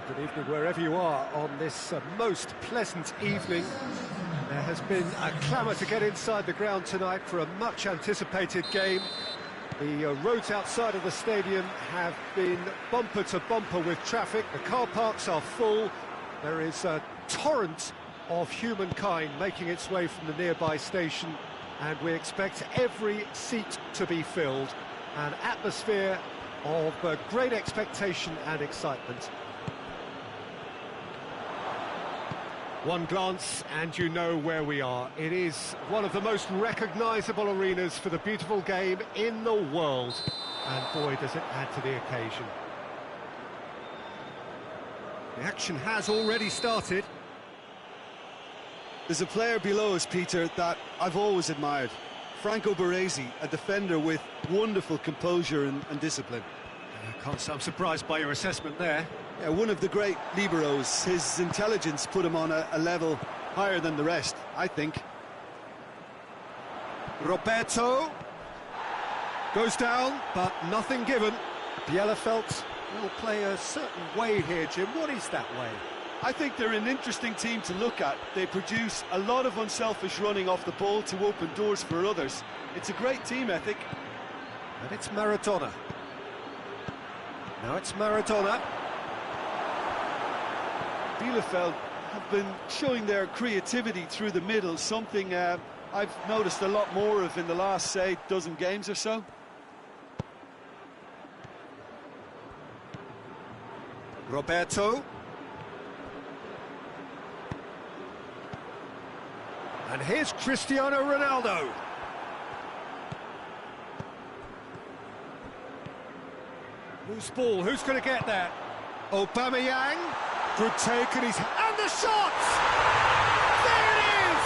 Good evening wherever you are on this most pleasant evening. There has been a clamour to get inside the ground tonight for a much anticipated game. The roads outside of the stadium have been bumper to bumper with traffic. The car parks are full. There is a torrent of humankind making its way from the nearby station, and we expect every seat to be filled. An atmosphere of great expectation and excitement. One glance and you know where we are. It is one of the most recognisable arenas for the beautiful game in the world. And boy, does it add to the occasion. The action has already started. There's a player below us, Peter, that I've always admired. Franco Baresi, a defender with wonderful composure and discipline. I can't say I'm surprised by your assessment there. Yeah, one of the great liberos. His intelligence put him on a level higher than the rest, I think. Roberto goes down, but nothing given. Bielefeld will play a certain way here, Jim. What is that way? I think they're an interesting team to look at. They produce a lot of unselfish running off the ball to open doors for others. It's a great team ethic. And it's Maradona. Now it's Maradona. Bielefeld have been showing their creativity through the middle, something I've noticed a lot more of in the last, say, dozen games or so. Roberto. And here's Cristiano Ronaldo. Loose ball, who's going to get that? Aubameyang. Good take, and the shot! There it is!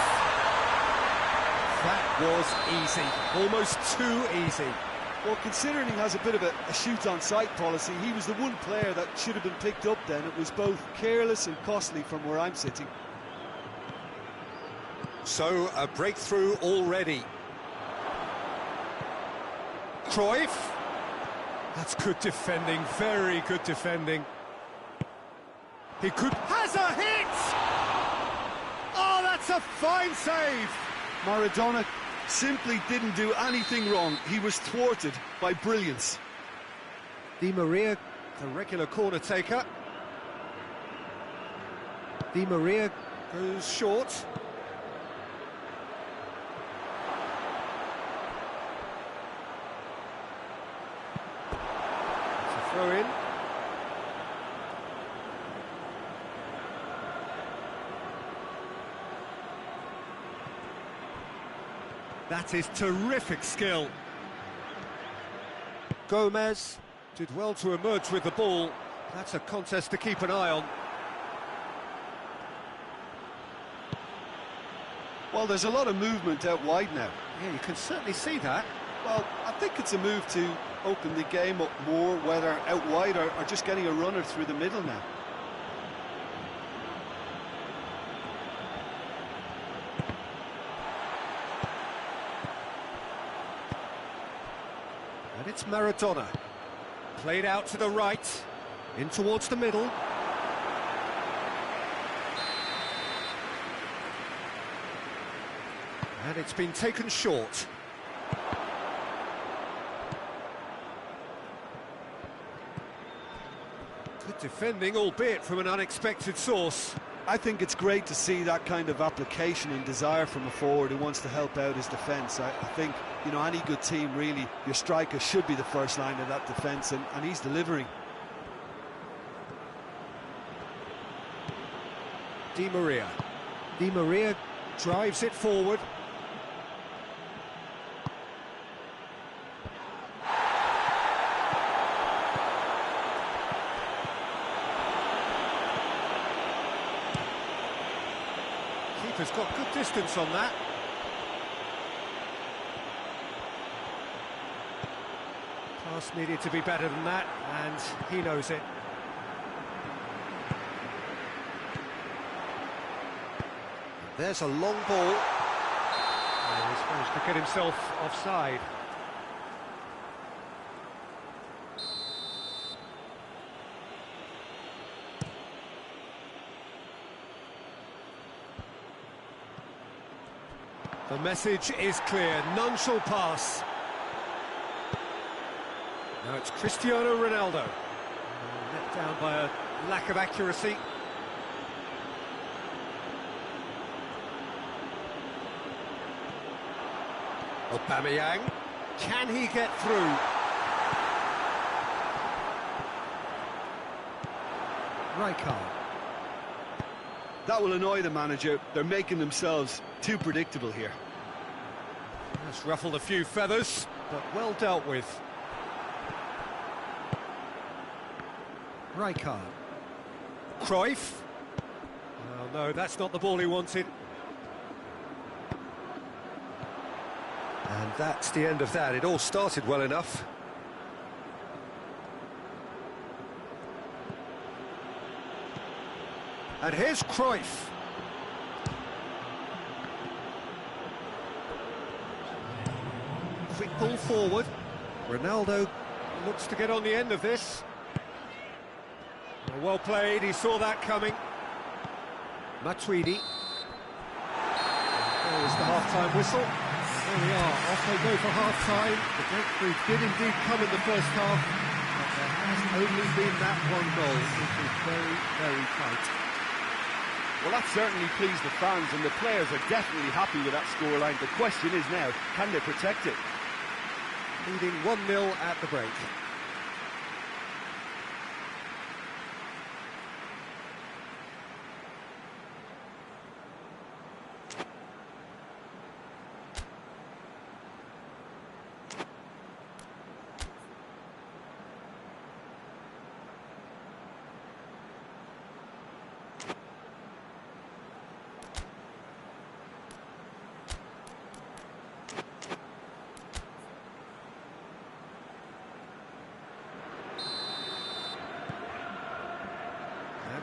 That was easy, almost too easy. Well, considering he has a bit of a shoot-on-sight policy, he was the one player that should have been picked up then. It was both careless and costly from where I'm sitting. So, a breakthrough already. Cruyff. That's good defending, very good defending. He has a hit! Oh, that's a fine save! Maradona simply didn't do anything wrong. He was thwarted by brilliance. Di Maria, the regular corner taker. Di Maria goes short. It's a throw in. That is terrific skill. Gomez did well to emerge with the ball. That's a contest to keep an eye on. Well, there's a lot of movement out wide now. Yeah, you can certainly see that. Well, I think it's a move to open the game up more, whether out wide or just getting a runner through the middle now. And it's Maradona. Played out to the right, in towards the middle. And it's been taken short. Good defending, albeit from an unexpected source. I think it's great to see that kind of application and desire from a forward who wants to help out his defence. I think, you know, any good team, really, your striker should be the first line of that defence, and he's delivering. Di Maria. Di Maria drives it forward. Keeper's got good distance on that. Pass needed to be better than that, and he knows it. There's a long ball. And he's managed to get himself offside. The message is clear, none shall pass. Now it's Cristiano Ronaldo. Let down by a lack of accuracy. Aubameyang, can he get through? Rijkaard. That will annoy the manager. They're making themselves too predictable here. That's ruffled a few feathers, but well dealt with. Rijkaard. Cruyff. Oh no, that's not the ball he wanted. And that's the end of that. It all started well enough. And here's Cruyff. Quick ball forward. Ronaldo looks to get on the end of this. Well played, he saw that coming. Matuidi. There is the half-time whistle. There we are, off they go for half-time. The breakthrough did indeed come in the first half, but there has only been that one goal, which is very, very tight. Well, that certainly pleased the fans, and the players are definitely happy with that scoreline. The question is now, can they protect it? Leading 1-0 at the break.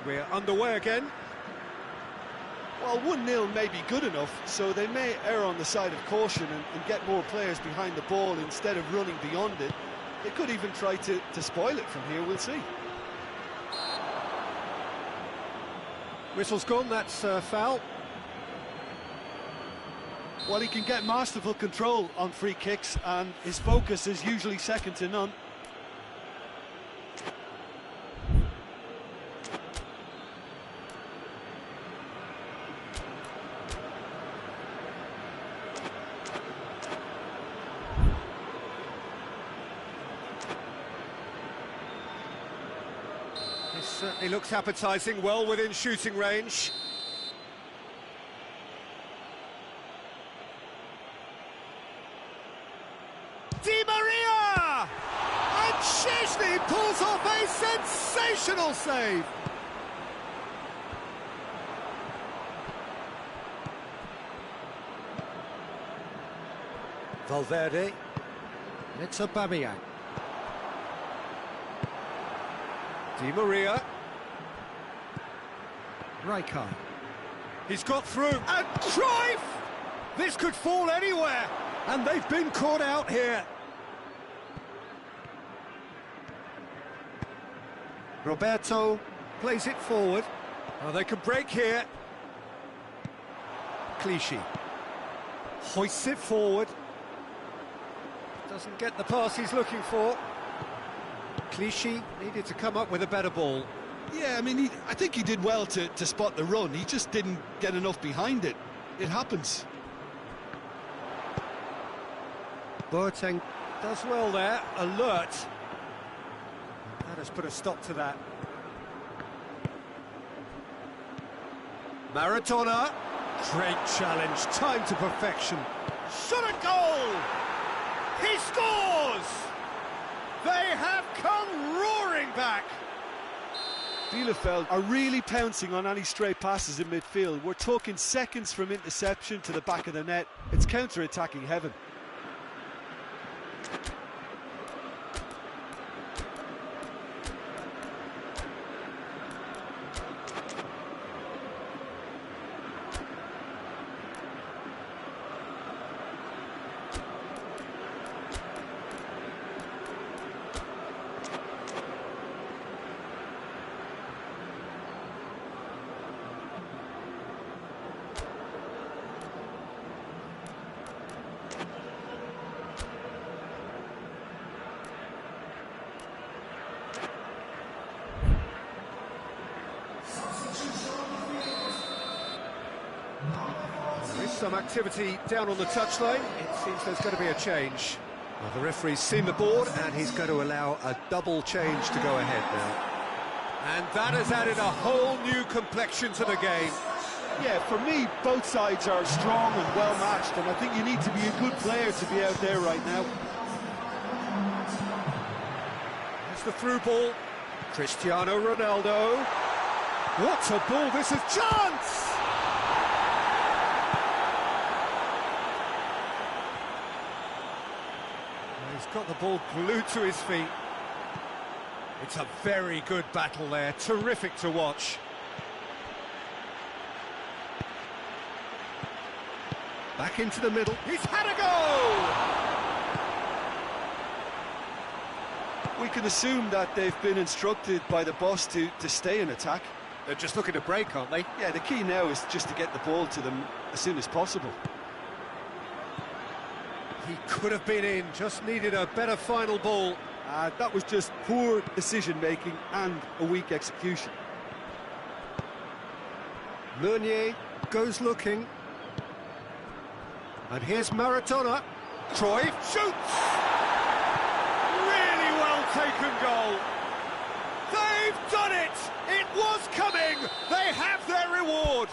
We're underway again. Well, 1-0 may be good enough, so they may err on the side of caution and get more players behind the ball instead of running beyond it. They could even try to spoil it from here, we'll see. Whistle's gone, that's foul. Well, he can get masterful control on free kicks, and his focus is usually second to none. This certainly looks appetising, well within shooting range. Di Maria! And Szczęsny pulls off a sensational save! Valverde. It's Aubameyang. Di Maria. Rijkaard. He's got through, and Cruyff! This could fall anywhere, and they've been caught out here. Roberto plays it forward. Oh, they can break here. Clichy hoists it forward. Doesn't get the pass he's looking for. Clichy needed to come up with a better ball. Yeah, I mean, I think he did well to spot the run. He just didn't get enough behind it. It happens. Boateng does well there, alert. That has put a stop to that. Maradona, great challenge, time to perfection. Shot a goal! He scores! They have come roaring back! Bielefeld are really pouncing on any stray passes in midfield. We're talking seconds from interception to the back of the net. It's counter-attacking heaven. some activity down on the touchline. It seems there's going to be a change. Well, the referee's seen the board, and he's going to allow a double change to go ahead now. And that has added a whole new complexion to the game. Yeah, for me, both sides are strong and well-matched, and I think you need to be a good player to be out there right now. There's the through ball. Cristiano Ronaldo. What a ball, this is chance! He's got the ball glued to his feet. It's a very good battle there, terrific to watch. Back into the middle, he's had a go! We can assume that they've been instructed by the boss to stay in attack. They're just looking to break, aren't they? Yeah, the key now is just to get the ball to them as soon as possible. He could have been in, just needed a better final ball. That was just poor decision-making and a weak execution. Meunier goes looking. And here's Maradona. Cruyff shoots! Really well taken goal. They've done it! It was coming! They have their reward!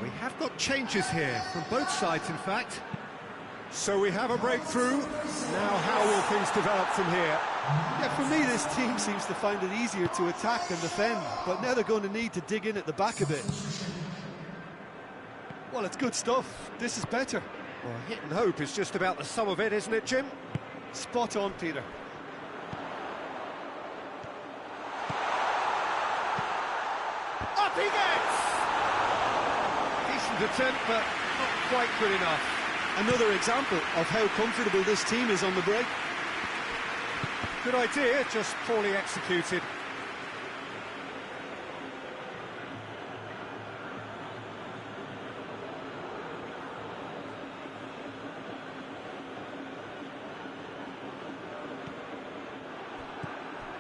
We have got changes here, from both sides in fact. So we have a breakthrough. Now how will things develop from here? Yeah, for me this team seems to find it easier to attack than defend, but now they're going to need to dig in at the back a bit. Well, it's good stuff. This is better. Well, hit and hope is just about the sum of it, isn't it, Jim? Spot on, Peter. Up he gets! Decent attempt, but not quite good enough. Another example of how comfortable this team is on the break. Good idea, just poorly executed.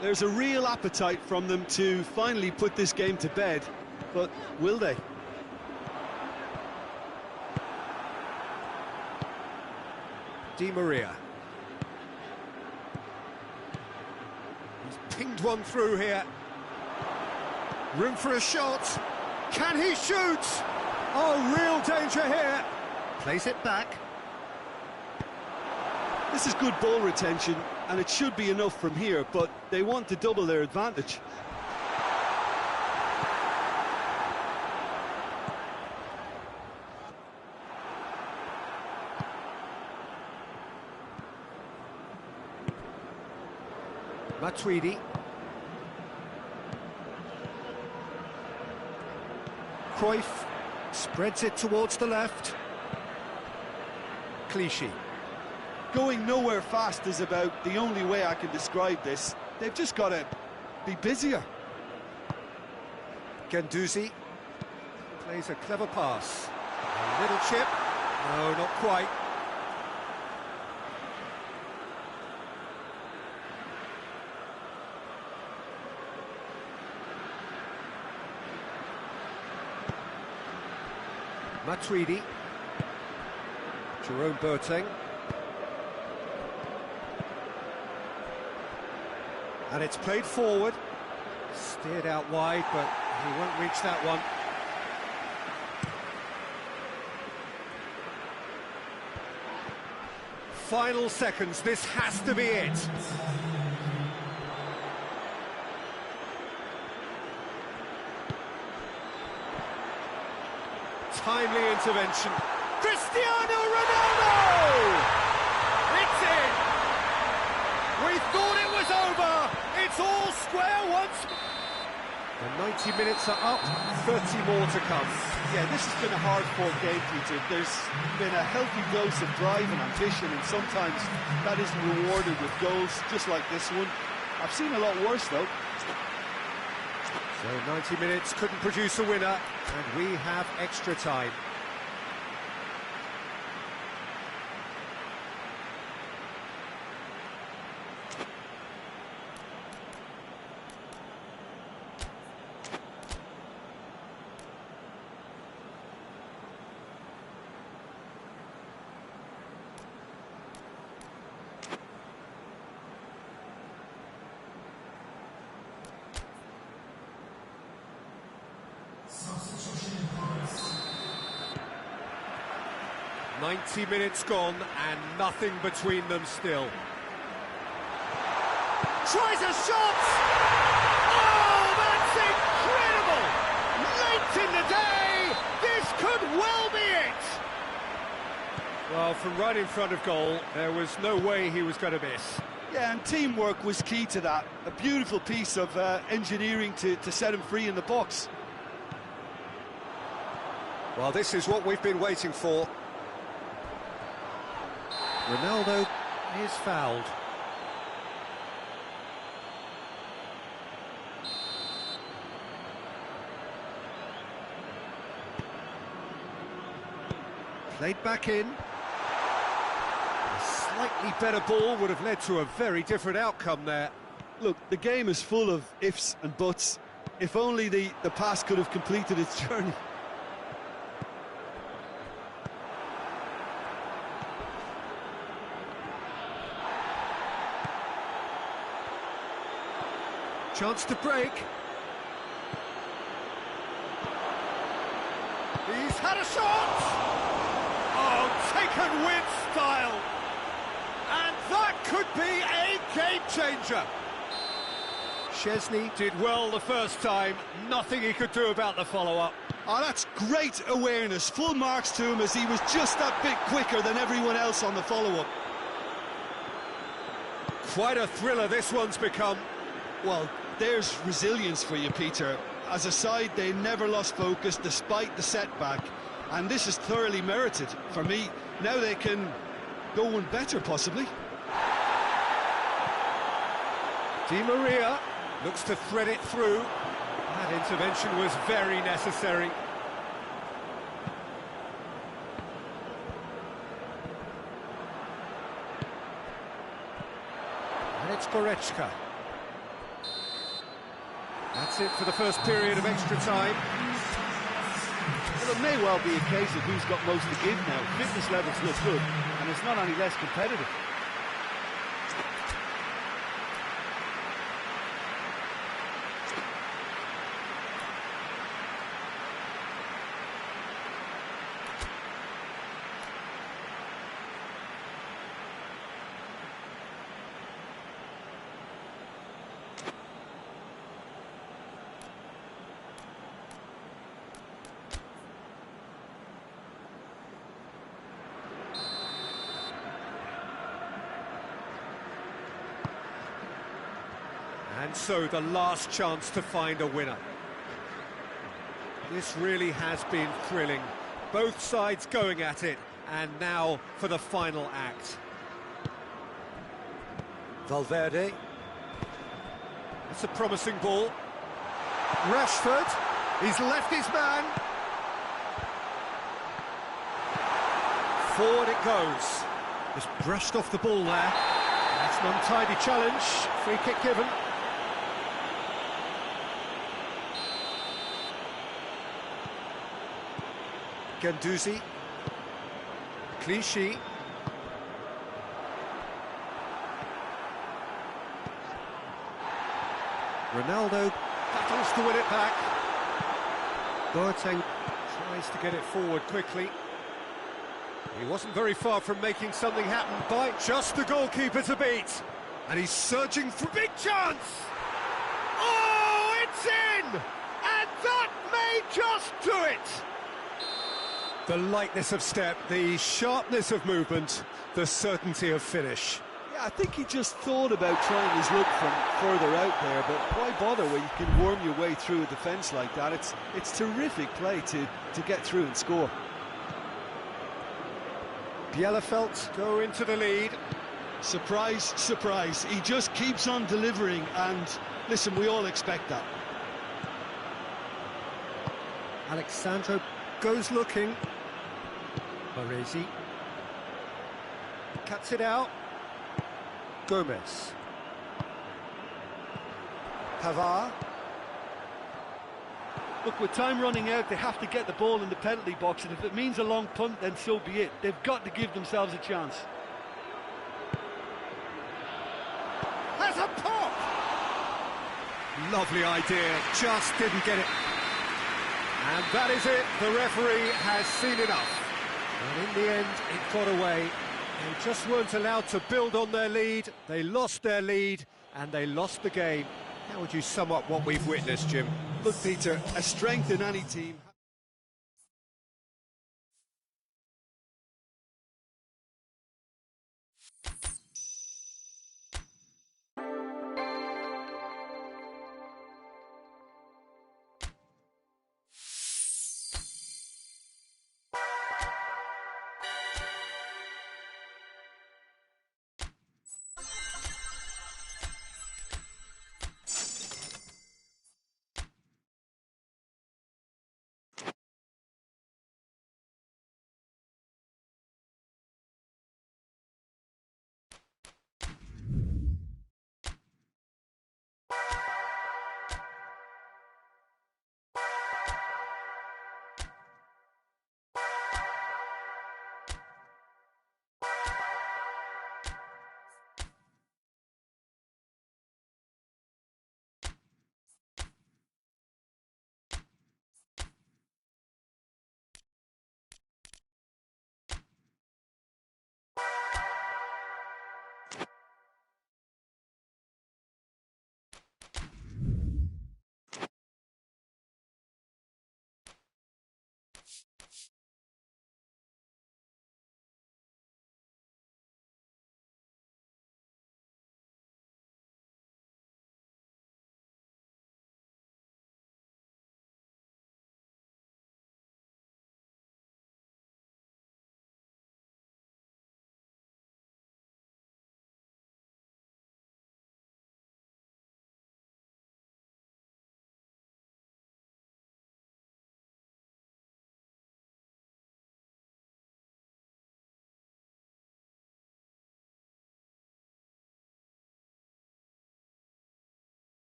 There's a real appetite from them to finally put this game to bed, but will they? Di Maria. He's pinged one through here. Room for a shot. Can he shoot? Oh, real danger here. Plays it back. This is good ball retention, and it should be enough from here, but they want to double their advantage. Matuidi. Cruyff spreads it towards the left. Clichy. Going nowhere fast is about the only way I can describe this. They've just got to be busier. Guendouzi plays a clever pass. A little chip. No, not quite. Matuidi. Jerome Boateng. And it's played forward. Steered out wide, but he won't reach that one. Final seconds, this has to be it. Timely intervention. Cristiano Ronaldo! It's in! We thought it was over! It's all square once. The 90 minutes are up, 30 more to come. Yeah, this has been a hard-fought game, Peter. There's been a healthy dose of drive and ambition, and sometimes that isn't rewarded with goals, just like this one. I've seen a lot worse, though. So 90 minutes couldn't produce a winner, and we have extra time. Substitution in progress. 90 minutes gone and nothing between them still. Tries a shot! Oh, that's incredible! Late in the day, this could well be it! Well, from right in front of goal, there was no way he was going to miss. Yeah, and teamwork was key to that. A beautiful piece of engineering to set him free in the box. Well, this is what we've been waiting for. Ronaldo is fouled. Played back in. A slightly better ball would have led to a very different outcome there. Look, the game is full of ifs and buts. If only the pass could have completed its journey. Chance to break. He's had a shot! Oh, taken with style! And that could be a game-changer! Szczesny did well the first time, nothing he could do about the follow-up. Oh, that's great awareness. Full marks to him as he was just that bit quicker than everyone else on the follow-up. Quite a thriller this one's become. Well, there's resilience for you, Peter. As a side, they never lost focus despite the setback, and this is thoroughly merited. For me, now they can go one better, possibly. Di Maria looks to thread it through. That intervention was very necessary. And it's Goretzka. That's it for the first period of extra time. Well, it may well be a case of who's got most to give now. Fitness levels look good, and it's not any less competitive. And so the last chance to find a winner. This really has been thrilling. Both sides going at it, and now for the final act. Valverde. That's a promising ball. Rashford, he's left his man. Forward it goes. Just brushed off the ball there. That's an untidy challenge. Free kick given. Guendouzi, Clichy, Ronaldo battles to win it back. Boateng tries to get it forward quickly. He wasn't very far from making something happen by just the goalkeeper to beat. And he's surging for big chance! Oh, it's in! And that may just do it! The lightness of step, the sharpness of movement, the certainty of finish. Yeah, I think he just thought about trying his luck from further out there, but why bother when you can worm your way through a defence like that? It's terrific play to get through and score. Bielefeld go into the lead. Surprise, surprise. He just keeps on delivering, and listen, we all expect that. Alexandro goes looking. Baresi cuts it out. Gomez. Pavard. Look, with time running out, they have to get the ball in the penalty box, and if it means a long punt, then so be it. They've got to give themselves a chance. Has a pop! Lovely idea, just didn't get it. And that is it, the referee has seen enough. And in the end, it got away. They just weren't allowed to build on their lead, they lost their lead, and they lost the game. How would you sum up what we've witnessed, Jim? Look, Peter, a strength in any team.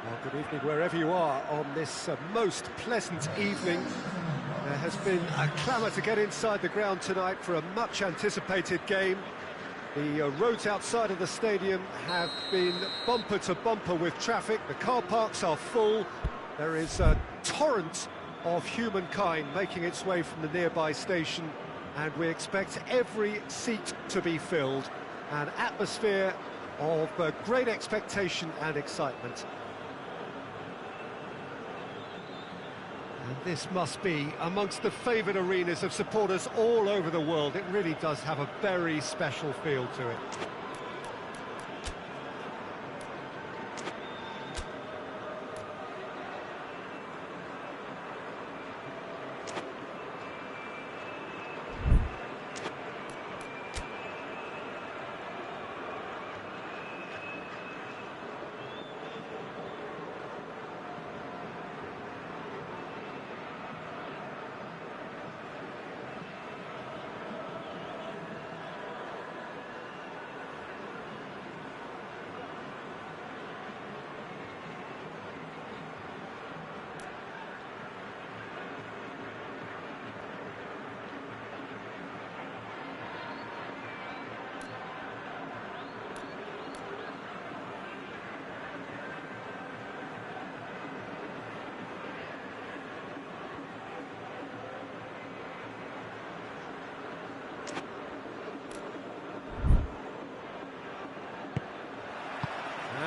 Well, good evening wherever you are on this most pleasant evening. There has been a clamour to get inside the ground tonight for a much anticipated game. The roads outside of the stadium have been bumper to bumper with traffic. The car parks are full. There is a torrent of humankind making its way from the nearby station, and we expect every seat to be filled. An atmosphere of great expectation and excitement. And this must be amongst the favoured arenas of supporters all over the world. It really does have a very special feel to it.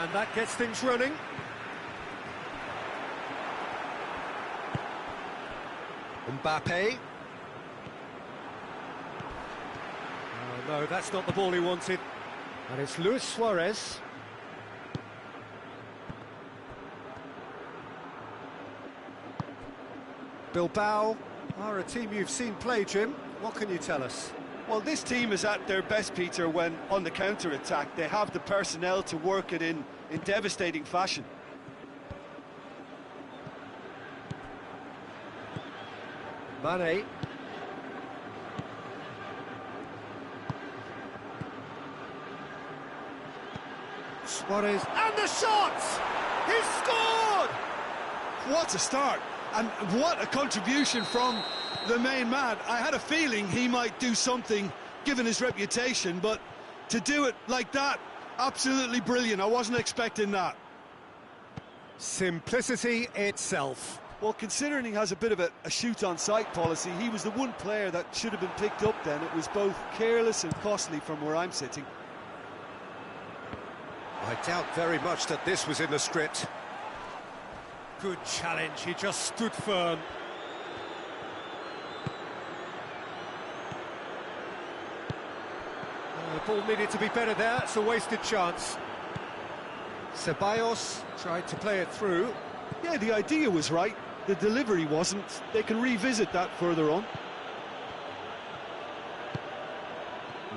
And that gets things running. Mbappe. Oh, no, that's not the ball he wanted. And it's Luis Suarez. Bilbao are a team you've seen play, Jim. What can you tell us? Well, this team is at their best, Peter, when on the counter-attack. They have the personnel to work it in devastating fashion. Mane. Suarez, and the shot! He's scored! What a start, and what a contribution from the main man. I had a feeling he might do something, given his reputation, but to do it like that, absolutely brilliant. I wasn't expecting that. Simplicity itself. Well, considering he has a bit of a shoot-on-sight policy, he was the one player that should have been picked up then. It was both careless and costly from where I'm sitting. I doubt very much that this was in the script. Good challenge, he just stood firm. The ball needed to be better there, it's a wasted chance. Ceballos tried to play it through. Yeah, the idea was right, the delivery wasn't. They can revisit that further on.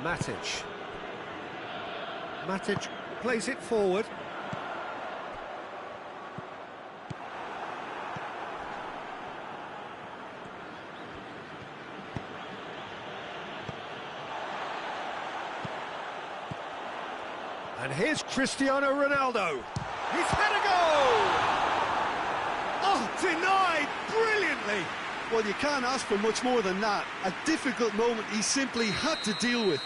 Matic plays it forward. And here's Cristiano Ronaldo. He's had a goal! Oh, denied brilliantly! Well, you can't ask for much more than that. A difficult moment he simply had to deal with.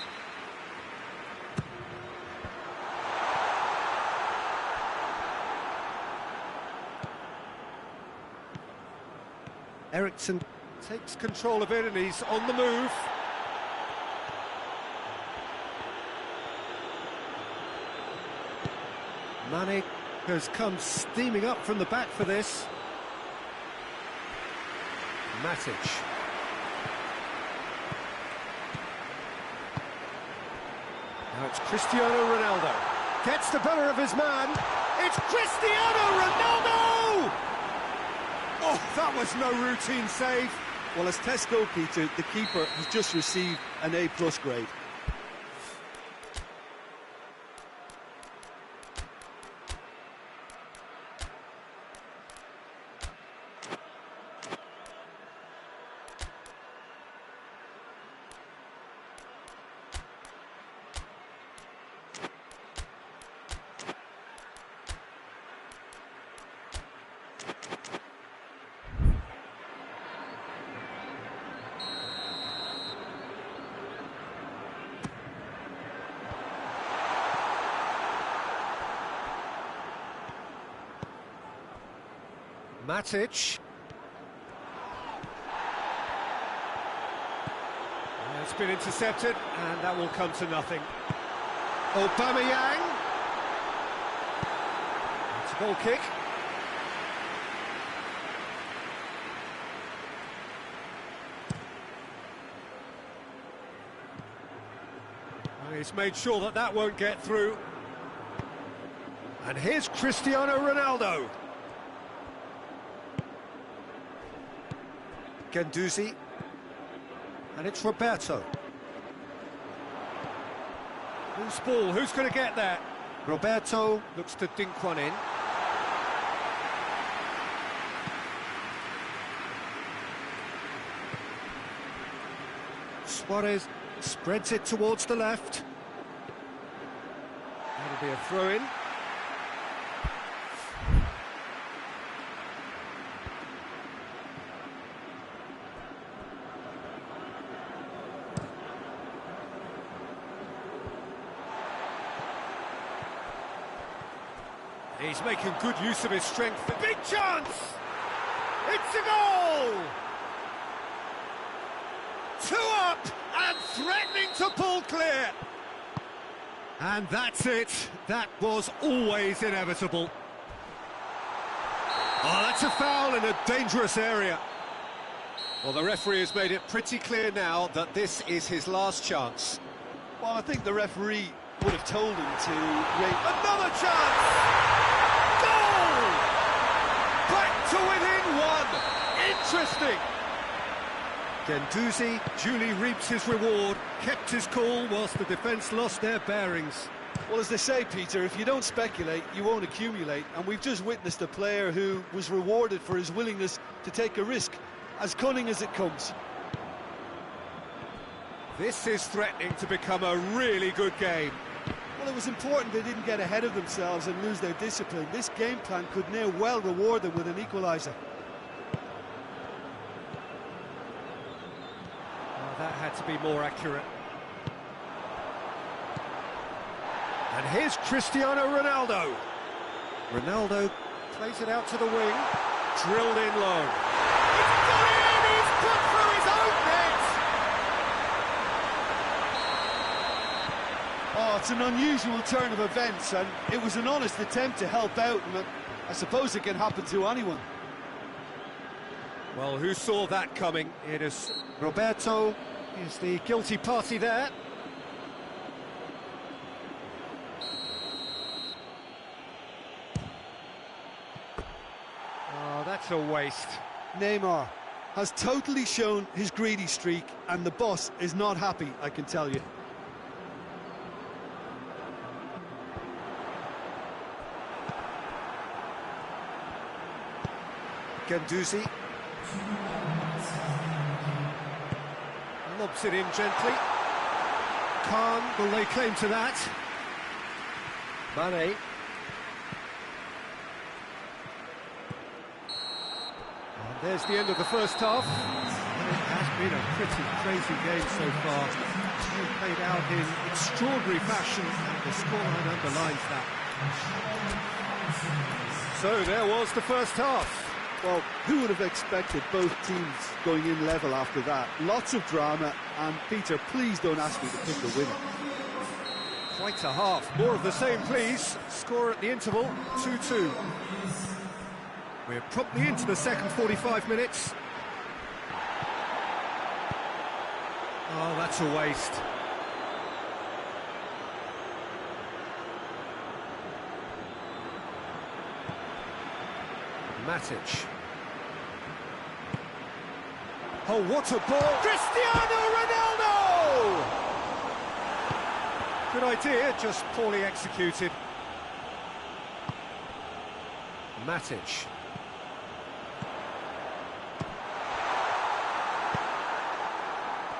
Eriksen takes control of it and he's on the move. Mane has come steaming up from the back for this. Matic. Now it's Cristiano Ronaldo. Gets the better of his man. It's Cristiano Ronaldo! Oh, that was no routine save. Well, as tests go, Peter, the keeper has just received an A+ grade. Matic. It's been intercepted, and that will come to nothing. Aubameyang. It's a goal kick. And he's made sure that that won't get through. And here's Cristiano Ronaldo. Guendouzi, and it's Roberto. Who's ball? Who's going to get that? Roberto looks to dink one in. Suarez spreads it towards the left. That'll be a throw-in. He's making good use of his strength. Big chance! It's a goal! 2 up and threatening to pull clear. And that's it. That was always inevitable. Oh, that's a foul in a dangerous area. Well, the referee has made it pretty clear now that this is his last chance. Well, I think the referee would have told him to rate another chance! Goal! Back to within one! Interesting! Guendouzi duly reaps his reward, kept his cool whilst the defence lost their bearings. Well, as they say, Peter, if you don't speculate, you won't accumulate. And we've just witnessed a player who was rewarded for his willingness to take a risk, as cunning as it comes. This is threatening to become a really good game. Well, it was important they didn't get ahead of themselves and lose their discipline. This game plan could near well reward them with an equaliser. That had to be more accurate. And here's Cristiano Ronaldo. Ronaldo plays it out to the wing, drilled in low. He's got it in, he's put through his own net! Oh, it's an unusual turn of events, and it was an honest attempt to help out, and I suppose it can happen to anyone. Well, who saw that coming? It is Roberto is the guilty party there. Oh, that's a waste. Neymar has totally shown his greedy streak, and the boss is not happy, I can tell you. Guendouzi lobs it in gently. Khan will lay claim to that. Mane. And there's the end of the first half. It has been a pretty crazy game so far. It's played out in extraordinary fashion, and the scoreline underlines that. So there was the first half. Well, who would have expected both teams going in level after that? Lots of drama, and Peter, please don't ask me to pick the winner. Quite a half. More of the same, please. Score at the interval, 2-2. We're promptly into the second 45 minutes. Oh, that's a waste. Matic. Oh, what a ball! Cristiano Ronaldo! Good idea, just poorly executed. Matic.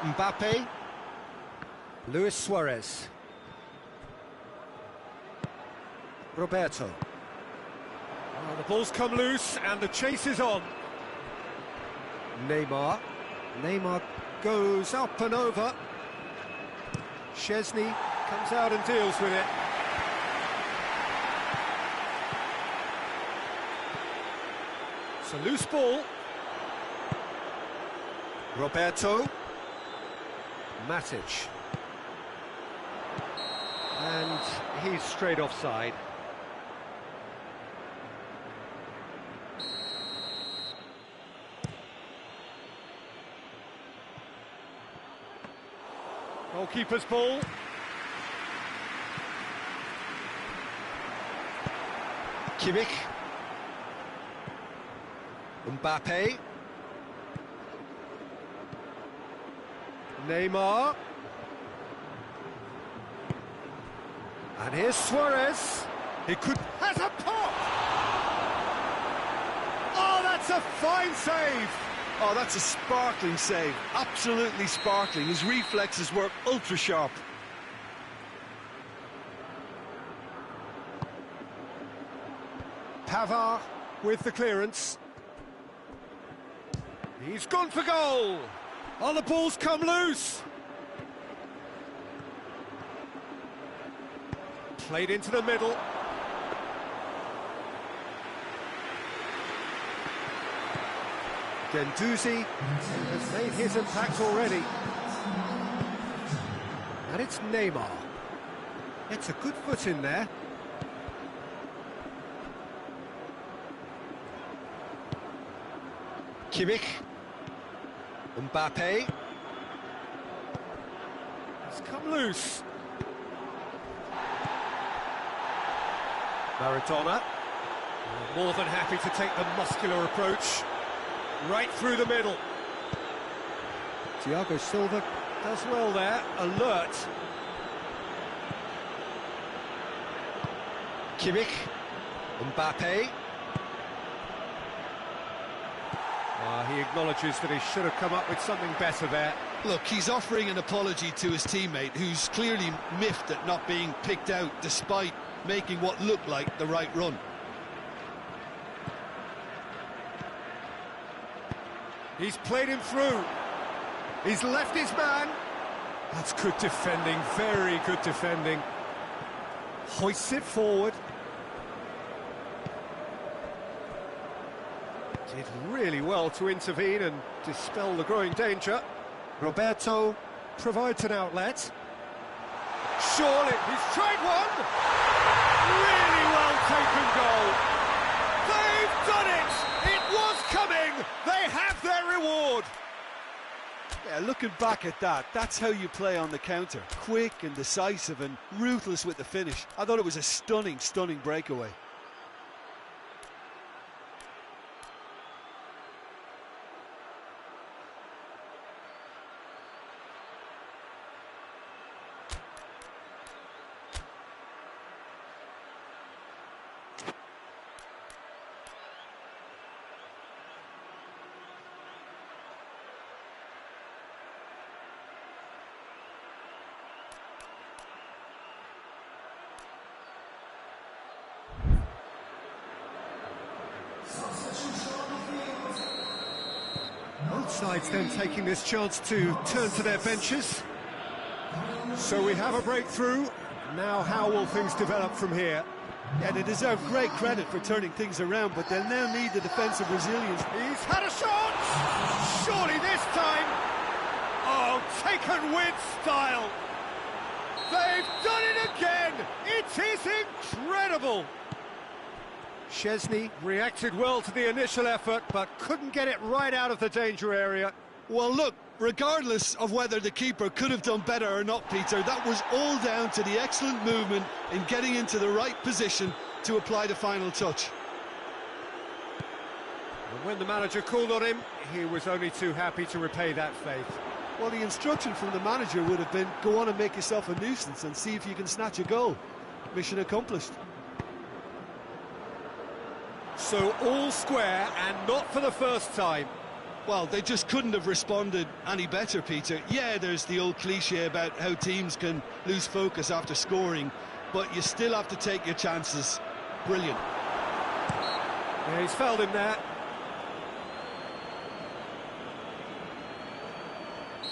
Mbappe. Luis Suarez. Roberto. Oh, the ball's come loose and the chase is on. Neymar. Neymar goes up and over. Szczesny comes out and deals with it. It's a loose ball. Roberto. Matic. And he's straight offside. Goalkeeper's ball. Kimmich. Mbappe. Neymar. And here's Suarez. He could... has a pop! Oh, that's a fine save! Oh, that's a sparkling save. Absolutely sparkling. His reflexes were ultra sharp. Pavard with the clearance. He's gone for goal! Oh, the ball's come loose! Played into the middle. Guendouzi has made his impact already. And it's Neymar. It's a good foot in there. Kimmich. Mbappe. It's come loose. Maradona. More than happy to take the muscular approach. Right through the middle. Thiago Silva does well there. Alert. Kimmich. Mbappe. He acknowledges that he should have come up with something better there. Look, he's offering an apology to his teammate, who's clearly miffed at not being picked out despite making what looked like the right run. He's played him through. He's left his man. That's good defending, very good defending. Hoists it forward. Did really well to intervene and dispel the growing danger. Roberto provides an outlet. Surely, he's tried one! Really well taken goal. They've done it! It was coming! They have their reward! Yeah, looking back at that, that's how you play on the counter. Quick and decisive and ruthless with the finish. I thought it was a stunning, stunning breakaway. Both sides then taking this chance to turn to their benches. So we have a breakthrough. Now how will things develop from here? Yeah, they deserve great credit for turning things around, but they'll now need the defensive resilience. He's had a shot! Surely this time! Oh, taken with style! They've done it again! It is incredible! Szczesny reacted well to the initial effort, but couldn't get it right out of the danger area. Well, look, regardless of whether the keeper could have done better or not, Peter, that was all down to the excellent movement in getting into the right position to apply the final touch. And when the manager called on him, he was only too happy to repay that faith. Well, the instruction from the manager would have been, go on and make yourself a nuisance and see if you can snatch a goal. Mission accomplished. So all square, and not for the first time. Well, they just couldn't have responded any better, Peter. Yeah, there's the old cliche about how teams can lose focus after scoring, but you still have to take your chances. Brilliant. Yeah, he's fouled him there.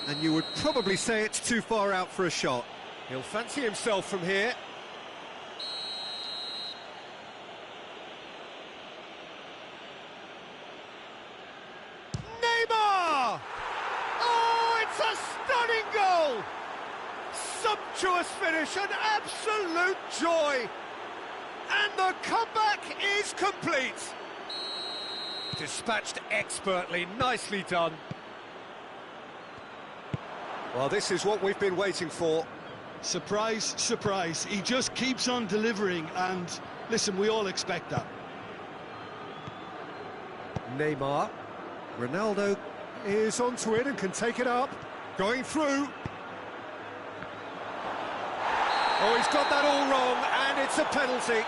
And you would probably say it's too far out for a shot. He'll fancy himself from here. Neymar! Oh, it's a stunning goal! Sumptuous finish, an absolute joy! And the comeback is complete! Dispatched expertly, nicely done. Well, this is what we've been waiting for. Surprise, surprise. He just keeps on delivering, and listen, we all expect that. Neymar. Ronaldo is onto it and can take it up. Going through. Oh, he's got that all wrong, and it's a penalty.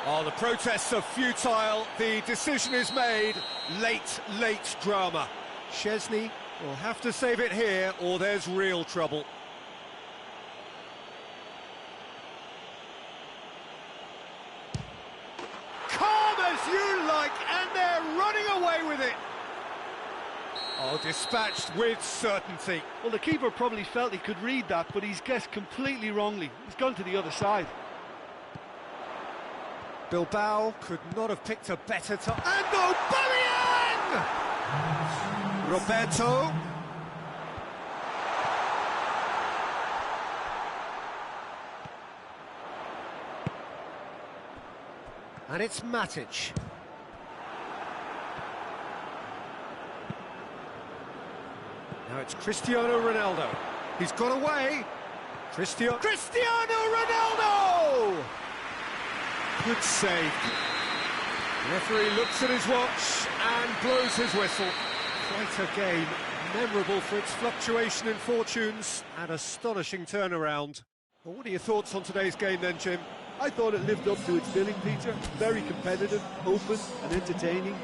Oh, the protests are futile. The decision is made. Late drama. Szczesny will have to save it here, or there's real trouble. Calm as you like, and they're running away with it. Oh, dispatched with certainty. Well, the keeper probably felt he could read that, but he's guessed completely wrongly. He's gone to the other side. Bilbao could not have picked a better time. And Aubameyang! Roberto. And it's Matic. Now it's Cristiano Ronaldo. He's got away. Cristiano Ronaldo! Good save. The referee looks at his watch and blows his whistle. Quite a game, memorable for its fluctuation in fortunes and astonishing turnaround. Well, what are your thoughts on today's game then, Jim? I thought it lived up to its billing, Peter. Very competitive, open and entertaining.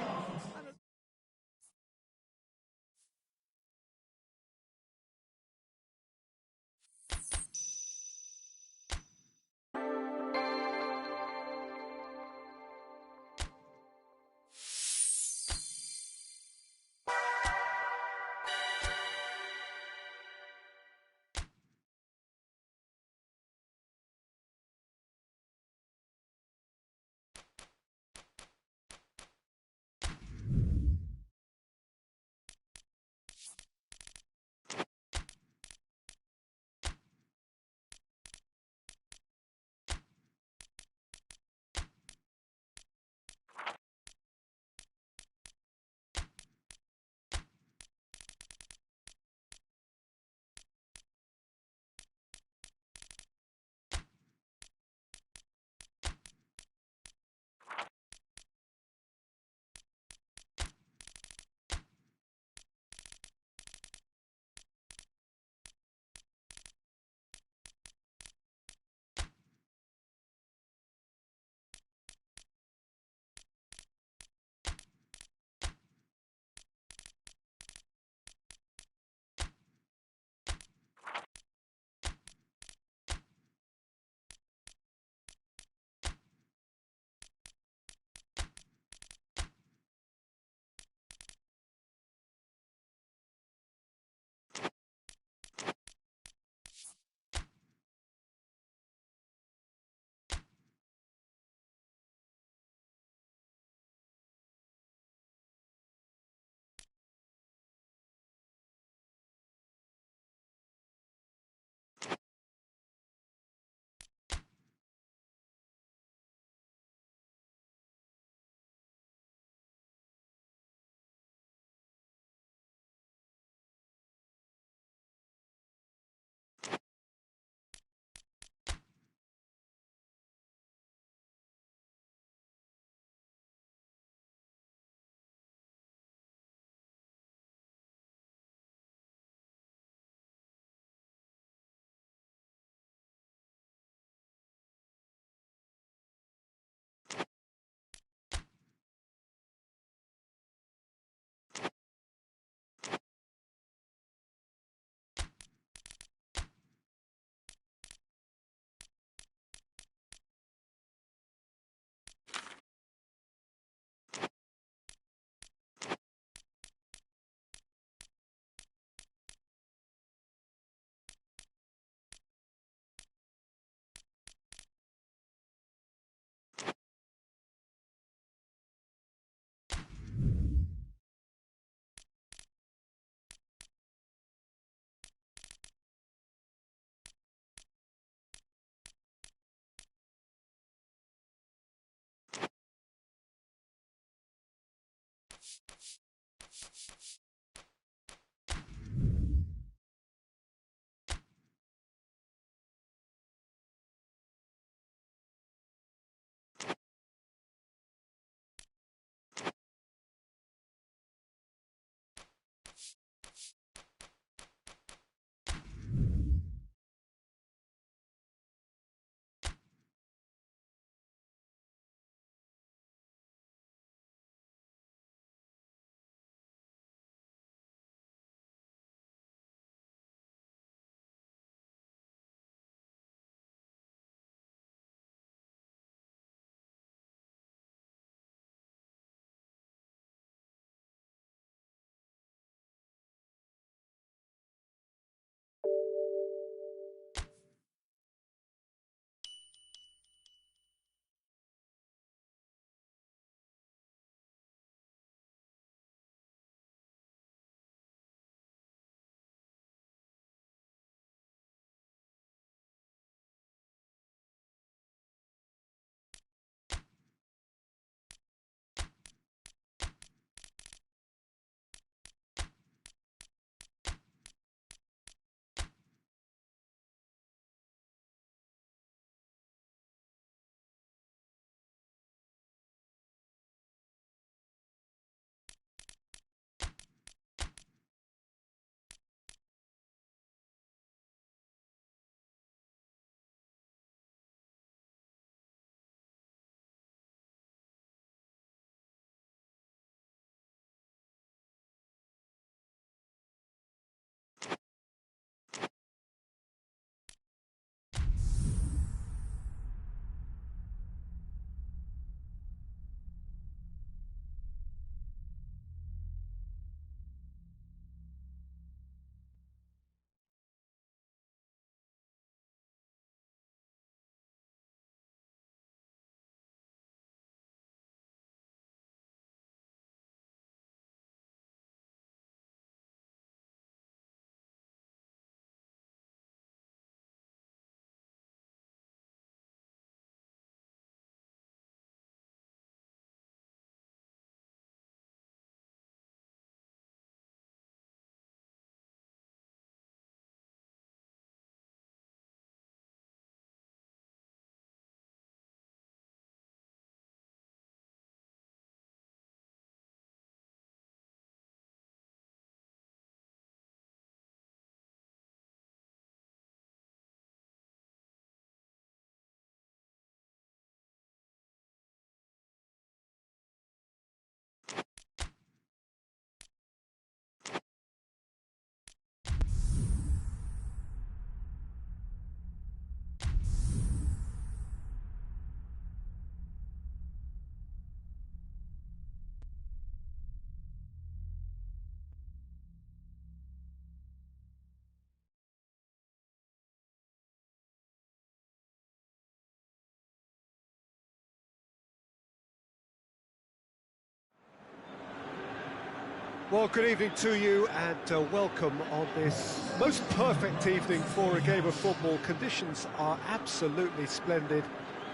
Well, good evening to you and welcome on this most perfect evening for a game of football. Conditions are absolutely splendid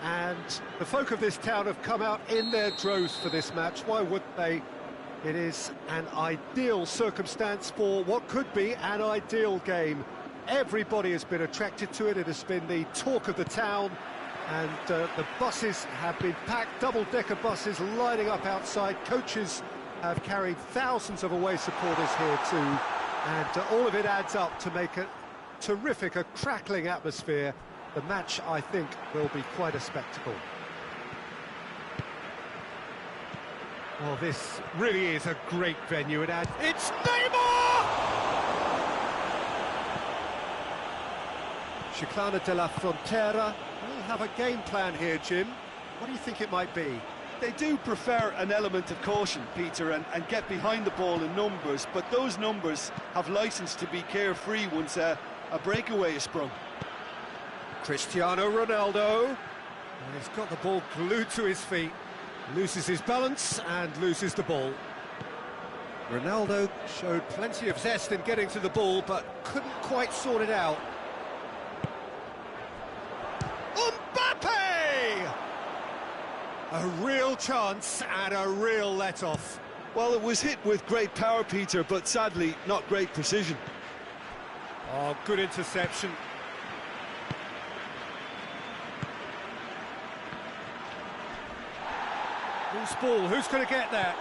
and the folk of this town have come out in their droves for this match. Why wouldn't they? It is an ideal circumstance for what could be an ideal game. Everybody has been attracted to it. It has been the talk of the town and the buses have been packed, double-decker buses lining up outside. Coaches have carried thousands of away supporters here too, and all of it adds up to make a terrific, a crackling atmosphere. The match, I think, will be quite a spectacle. Well, this really is a great venue. It's Neymar! Chiclana de la Frontera will have a game plan here, Jim. What do you think it might be? They do prefer an element of caution, Peter, and get behind the ball in numbers, but those numbers have licence to be carefree once a breakaway is sprung. Cristiano Ronaldo. And he's got the ball glued to his feet. Loses his balance and loses the ball. Ronaldo showed plenty of zest in getting to the ball, but couldn't quite sort it out. Mbappe! A real chance and a real let-off. Well, it was hit with great power, Peter, but sadly not great precision. Oh, good interception. Loose ball, who's going to get that?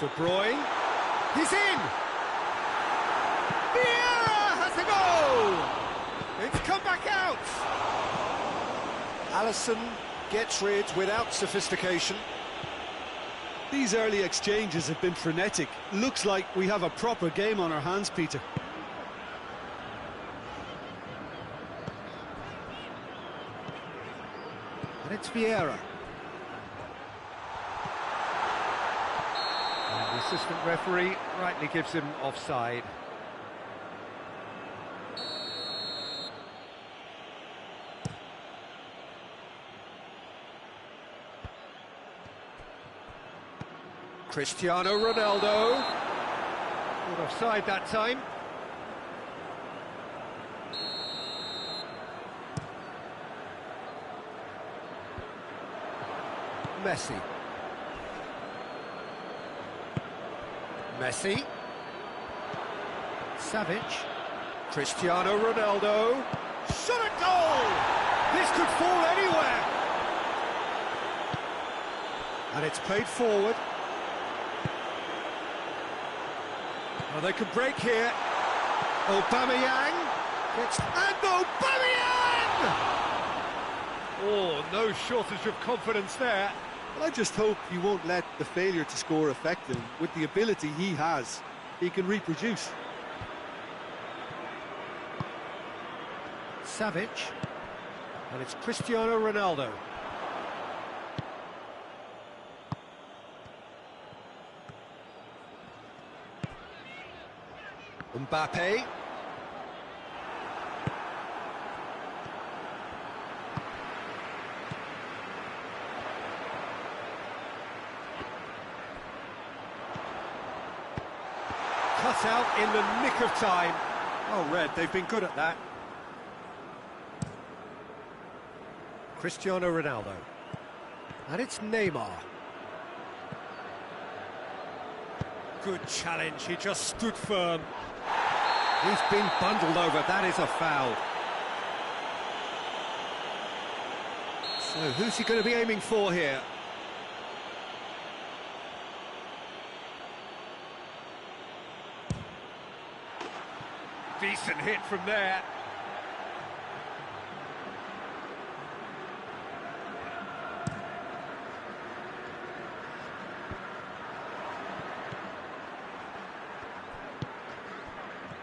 De Bruyne. He's in! Vieira has a goal! It's come back out! Alisson gets rid without sophistication. These early exchanges have been frenetic. Looks like we have a proper game on our hands, Peter. And it's Vieira. And the assistant referee rightly gives him offside. Cristiano Ronaldo. Not offside that time. Messi. Messi. Savic. Cristiano Ronaldo. Shot at goal! This could fall anywhere! And it's played forward. Well, they could break here. Aubameyang gets... And Aubameyang! Oh, no shortage of confidence there. Well, I just hope he won't let the failure to score affect him. With the ability he has, he can reproduce. Savic. And it's Cristiano Ronaldo. Mbappe. Cut out in the nick of time. Oh, Red, they've been good at that. Cristiano Ronaldo. And it's Neymar. Good challenge, he just stood firm. He's been bundled over, that is a foul. So who's he going to be aiming for here? Decent hit from there.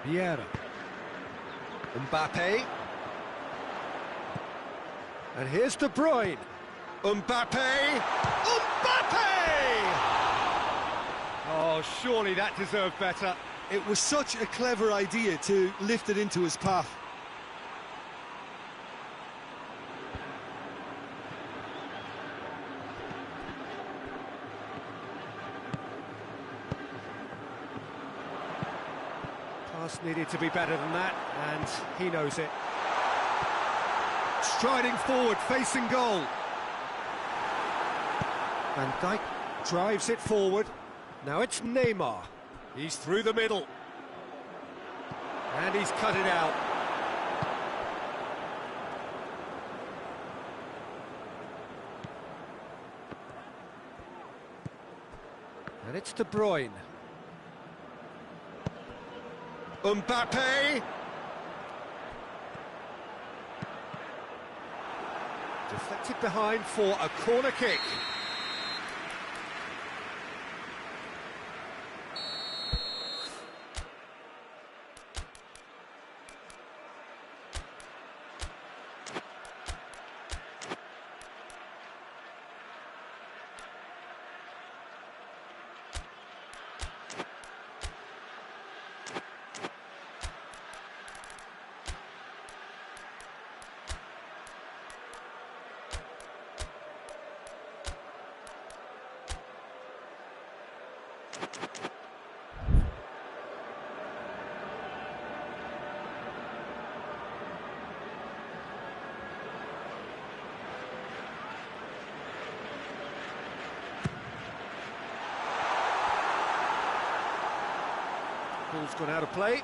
Vieira. Mbappe. And here's De Bruyne. Mbappe. Mbappe! Oh, surely that deserved better. It was such a clever idea to lift it into his path. Just needed to be better than that, and he knows it. Striding forward, facing goal. Van Dijk drives it forward. Now it's Neymar. He's through the middle. And he's cut it out. And it's De Bruyne. Mbappe! Deflected behind for a corner kick. Ball's gone out of play.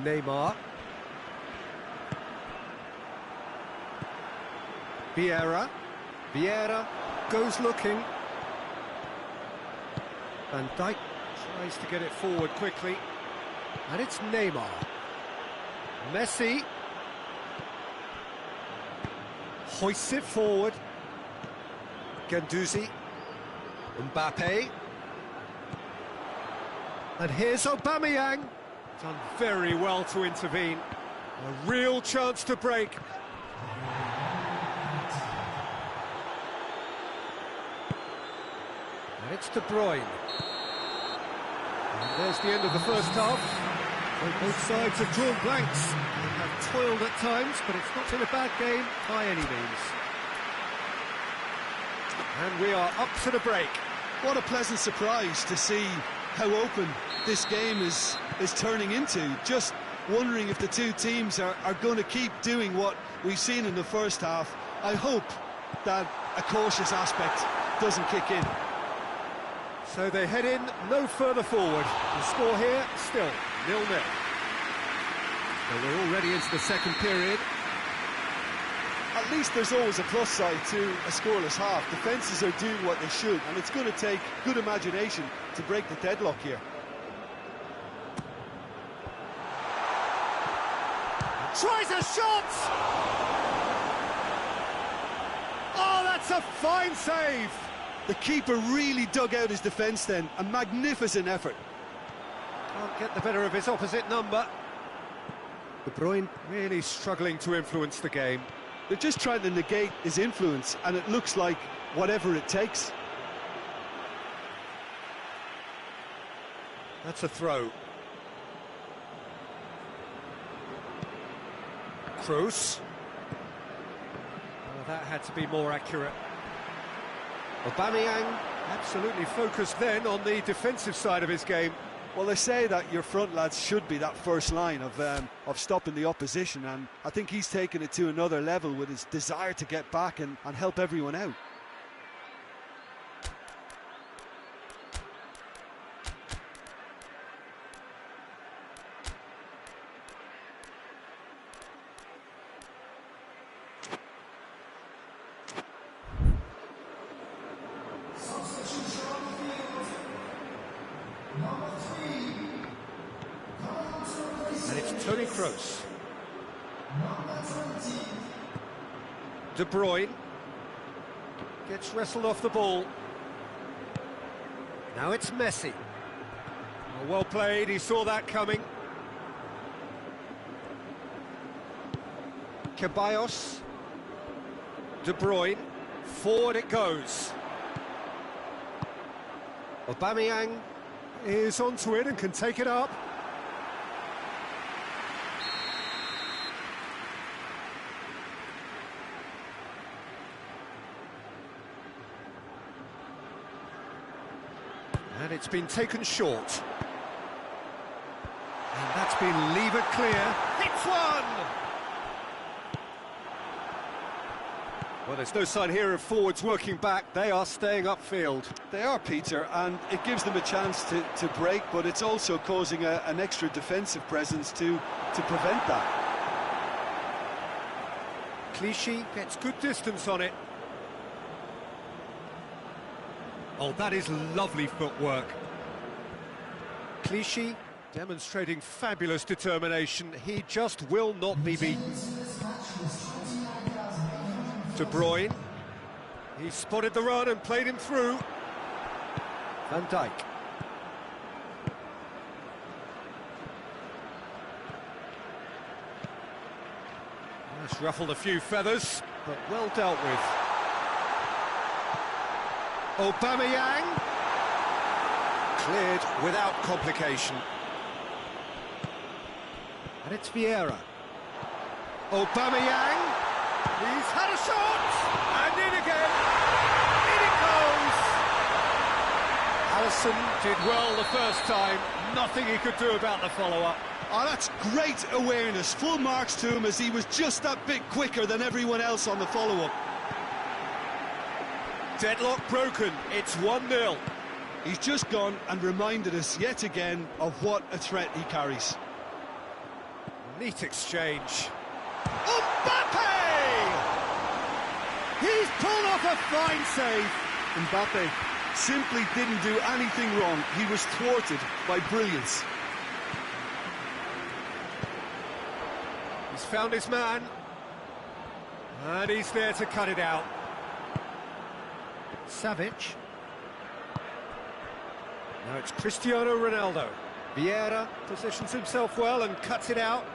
Neymar. Vieira goes looking. Van Dijk tries to get it forward quickly. And it's Neymar. Messi hoists it forward. Guendouzi. Mbappe. And here's Aubameyang. Done very well to intervene. A real chance to break. And it's De Bruyne. And there's the end of the first half. Well, both sides have drawn blanks. They have toiled at times, but it's not been a bad game by any means. And we are up to the break. What a pleasant surprise to see how open this game is turning into. Just wondering if the two teams are going to keep doing what we've seen in the first half. I hope that a cautious aspect doesn't kick in. So they head in no further forward. The score here still 0-0. So we're already into the second period. At least there's always a plus side to a scoreless half. Defences are doing what they should, and it's going to take good imagination to break the deadlock here. Tries a shot! Oh, that's a fine save! The keeper really dug out his defence then. A magnificent effort. Can't get the better of his opposite number. De Bruyne really struggling to influence the game. They're just trying to negate his influence, and it looks like whatever it takes. That's a throw. Kroos. Oh, that had to be more accurate. Aubameyang absolutely focused then on the defensive side of his game. Well, they say that your front lads should be that first line of stopping the opposition, and I think he's taken it to another level with his desire to get back and help everyone out. And it's Toni Kroos. De Bruyne gets wrestled off the ball. Now it's Messi. Oh, well played, he saw that coming. Ceballos. De Bruyne. Forward it goes. Aubameyang is onto it and can take it up. And it's been taken short. And that's been levered clear. Hits one! Well, there's no sign here of forwards working back. They are staying upfield. They are, Peter, and it gives them a chance to break, but it's also causing an extra defensive presence to prevent that. Clichy gets good distance on it. Oh, that is lovely footwork. Clichy demonstrating fabulous determination. He just will not be beaten. De Bruyne. He spotted the run and played him through. Van Dijk. That's ruffled a few feathers, but well dealt with. Aubameyang. Cleared without complication. And it's Vieira. Aubameyang. He's had a shot! And in again! In it goes! Alisson did well the first time. Nothing he could do about the follow-up. Oh, that's great awareness. Full marks to him as he was just that bit quicker than everyone else on the follow-up. Deadlock broken. It's 1-0. He's just gone and reminded us yet again of what a threat he carries. Neat exchange. Mbappe! He's pulled off a fine save. Mbappe simply didn't do anything wrong. He was thwarted by brilliance. He's found his man. And he's there to cut it out. Savic. Now it's Cristiano Ronaldo. Vieira positions himself well and cuts it out.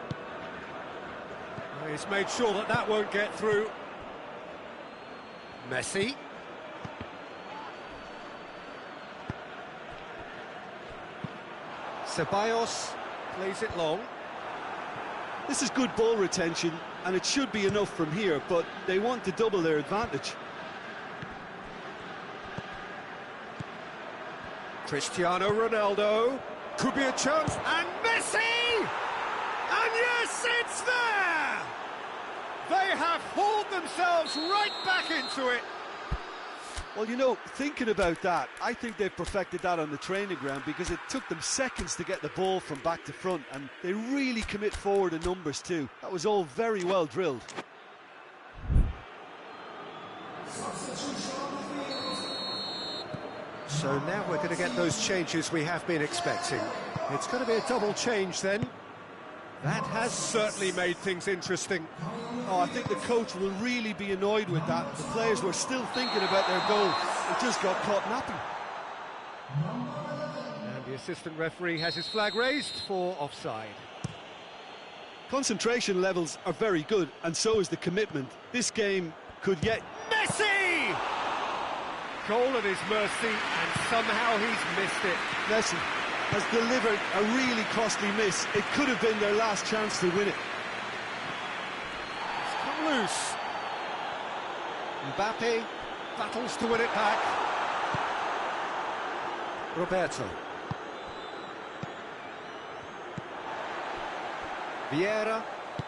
He's made sure that that won't get through. Messi. Ceballos plays it long. This is good ball retention, and it should be enough from here, but they want to double their advantage. Cristiano Ronaldo. Could be a chance. And Messi! And yes, it's there! They have hauled themselves right back into it. Well, you know, thinking about that, I think they've perfected that on the training ground because it took them seconds to get the ball from back to front, and they really commit forward in numbers too. That was all very well drilled. So now we're going to get those changes we have been expecting. It's going to be a double change then. That has certainly made things interesting. Oh, I think the coach will really be annoyed with that. The players were still thinking about their goal. It just got caught napping. And the assistant referee has his flag raised for offside. Concentration levels are very good, and so is the commitment. This game could yet... Messi! Goal at his mercy, and somehow he's missed it. Messi has delivered a really costly miss. It could have been their last chance to win it. It's come loose. Mbappe battles to win it back. Roberto. Vieira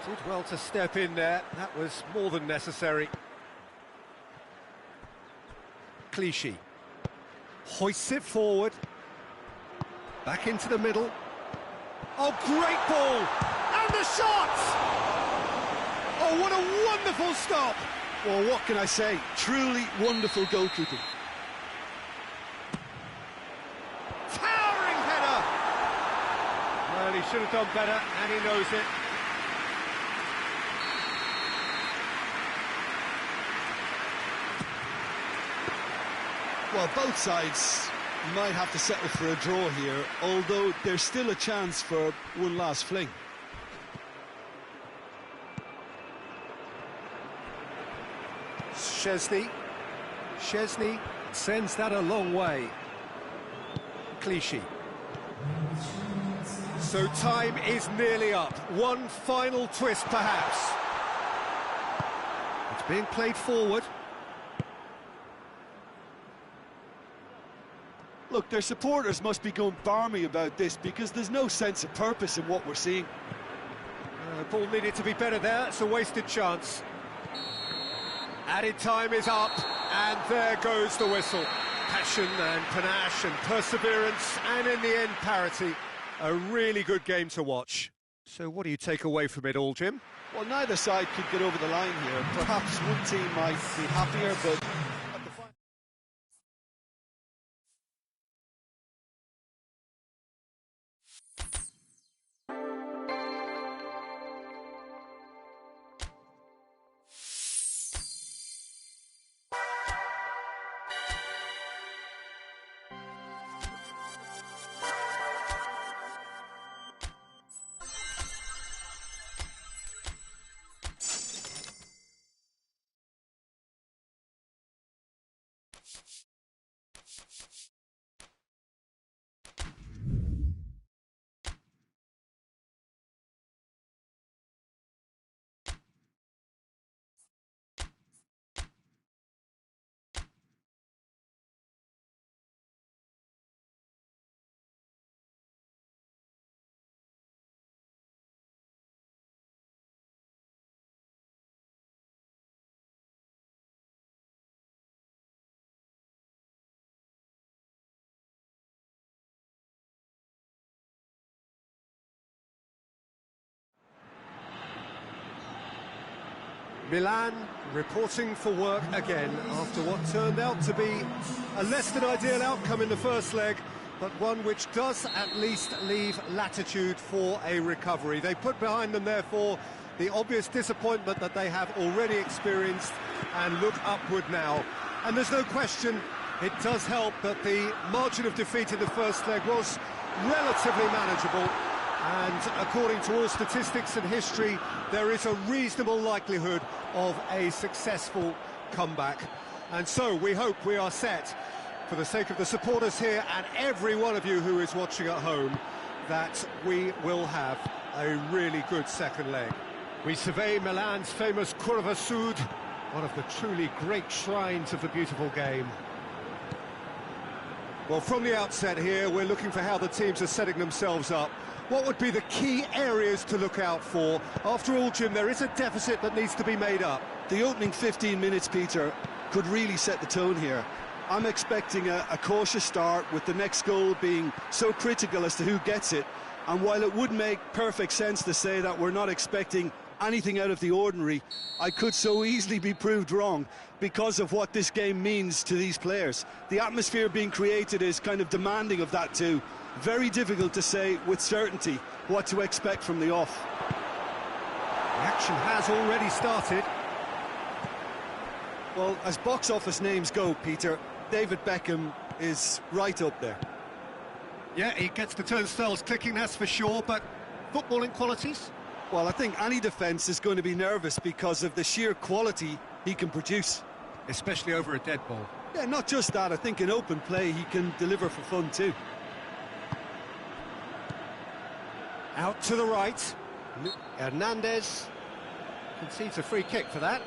did well to step in there. That was more than necessary. Clichy hoists it forward. Back into the middle. Oh, great ball! And the shot! Oh, what a wonderful stop! Well, what can I say? Truly wonderful goalkeeping. Towering header! Well, he should have done better, and he knows it. Well, both sides might have to settle for a draw here, although there's still a chance for one last fling. Szczesny sends that a long way. Clichy. So time is nearly up. One final twist, perhaps. It's being played forward. Look, their supporters must be going barmy about this because there's no sense of purpose in what we're seeing. Ball needed to be better there. It's a wasted chance. Added time is up, and there goes the whistle. Passion and panache and perseverance, and in the end, parity. A really good game to watch. So what do you take away from it all, Jim? Well, neither side could get over the line here. Perhaps one team might be happier, but at the final... Milan reporting for work again after what turned out to be a less than ideal outcome in the first leg, but one which does at least leave latitude for a recovery. They put behind them, therefore, the obvious disappointment that they have already experienced and look upward now. And there's no question, it does help that the margin of defeat in the first leg was relatively manageable. And according to all statistics and history, there is a reasonable likelihood of a successful comeback. And so we hope we are set, for the sake of the supporters here and every one of you who is watching at home, that we will have a really good second leg. We survey Milan's famous Curva Sud, one of the truly great shrines of the beautiful game. Well, from the outset here, we're looking for how the teams are setting themselves up. What would be the key areas to look out for? After all, Jim, there is a deficit that needs to be made up. The opening 15 minutes, Peter, could really set the tone here. I'm expecting a cautious start, with the next goal being so critical as to who gets it. And while it would make perfect sense to say that we're not expecting anything out of the ordinary, I could so easily be proved wrong because of what this game means to these players. The atmosphere being created is kind of demanding of that too. Very difficult to say with certainty what to expect from the off. The action has already started. Well, as box office names go, Peter, David Beckham is right up there. Yeah, he gets the turnstiles clicking, that's for sure, but footballing qualities? Well, I think any defence is going to be nervous because of the sheer quality he can produce. Especially over a dead ball. Yeah, not just that, I think in open play he can deliver for fun too. Out to the right. Hernandez concedes a free kick for that.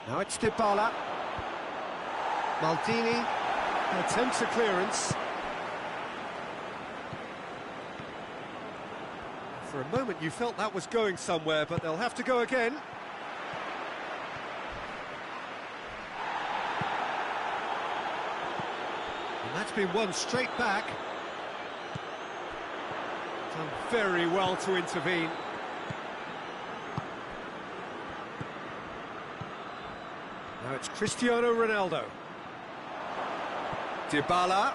Now it's Dybala. Maldini attempts a clearance. For a moment you felt that was going somewhere, but they'll have to go again. And that's been won straight back. Done very well to intervene. Now it's Cristiano Ronaldo. Dybala.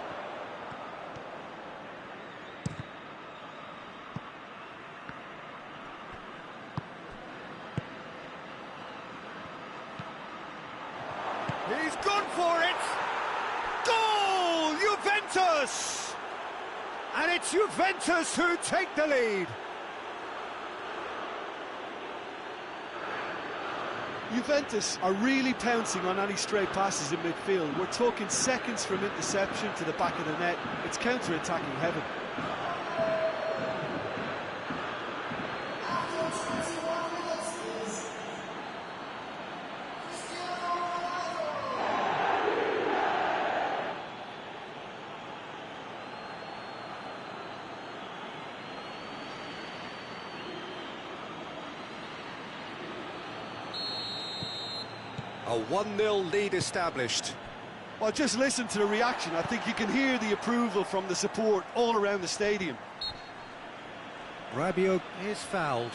He's gone for it! Goal! Juventus! And it's Juventus who take the lead. Juventus are really pouncing on any stray passes in midfield. We're talking seconds from interception to the back of the net. It's counter-attacking heaven. A 1-0 lead established. Well, just listen to the reaction. I think you can hear the approval from the support all around the stadium. Rabiot is fouled.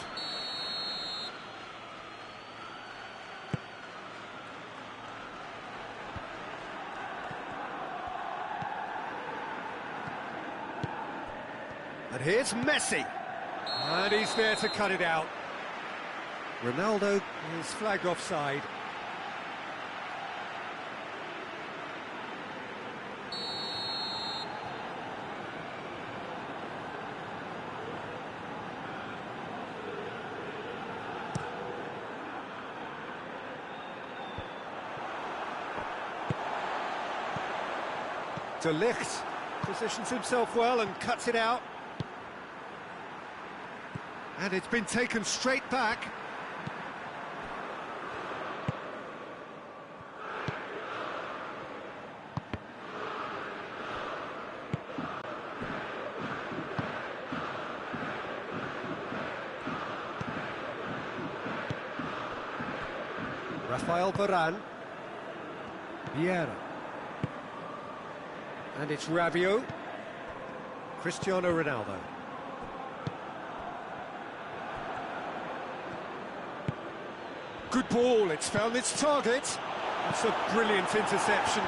And here's Messi. And he's there to cut it out. Ronaldo is flagged offside. De Ligt positions himself well and cuts it out. And it's been taken straight back. Rafael Varane. Vieira. And it's Rabiot. Cristiano Ronaldo. Good ball, it's found its target. That's a brilliant interception.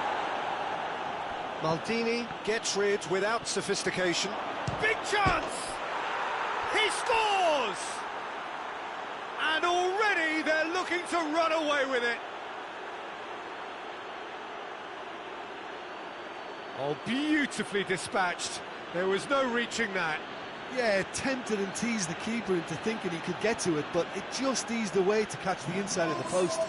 Maldini gets rid without sophistication. Big chance! He scores! And already they're looking to run away with it. Oh, beautifully dispatched. There was no reaching that. Yeah, tempted and teased the keeper into thinking he could get to it, but it just eased away to catch the inside of the post.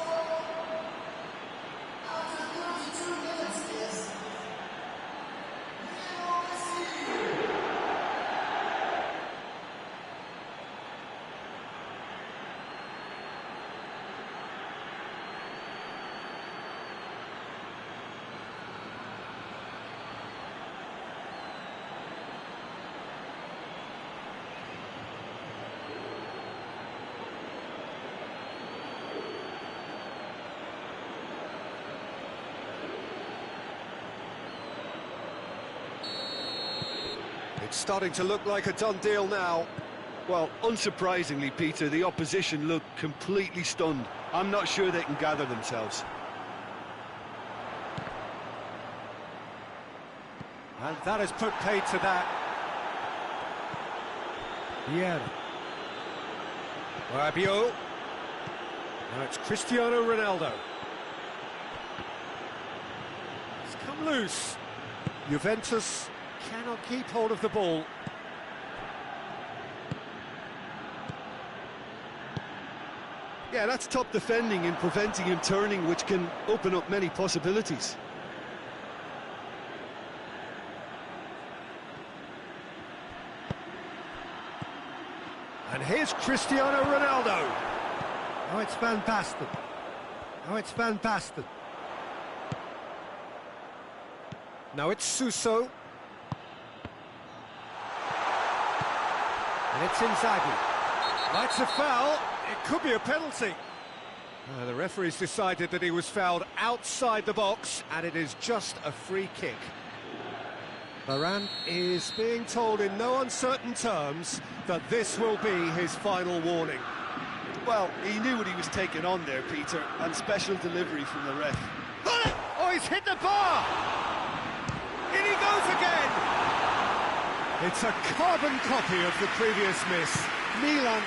It's starting to look like a done deal now. Well, unsurprisingly, Peter, the opposition look completely stunned. I'm not sure they can gather themselves. And that has put paid to that. Vieira. Rabiot. Now it's Cristiano Ronaldo. It's come loose. Juventus cannot keep hold of the ball. Yeah, that's top defending and preventing him turning, which can open up many possibilities. And here's Cristiano Ronaldo. Oh, it's Van Basten. Oh, it's Van Basten. Now it's Suso. And it's Inzaghi. That's a foul. It could be a penalty. The referee's decided that he was fouled outside the box, and it is just a free kick. Varane is being told in no uncertain terms that this will be his final warning. Well, he knew what he was taking on there, Peter, and special delivery from the ref. Oh, he's hit the bar! In he goes again! It's a carbon copy of the previous miss. Milan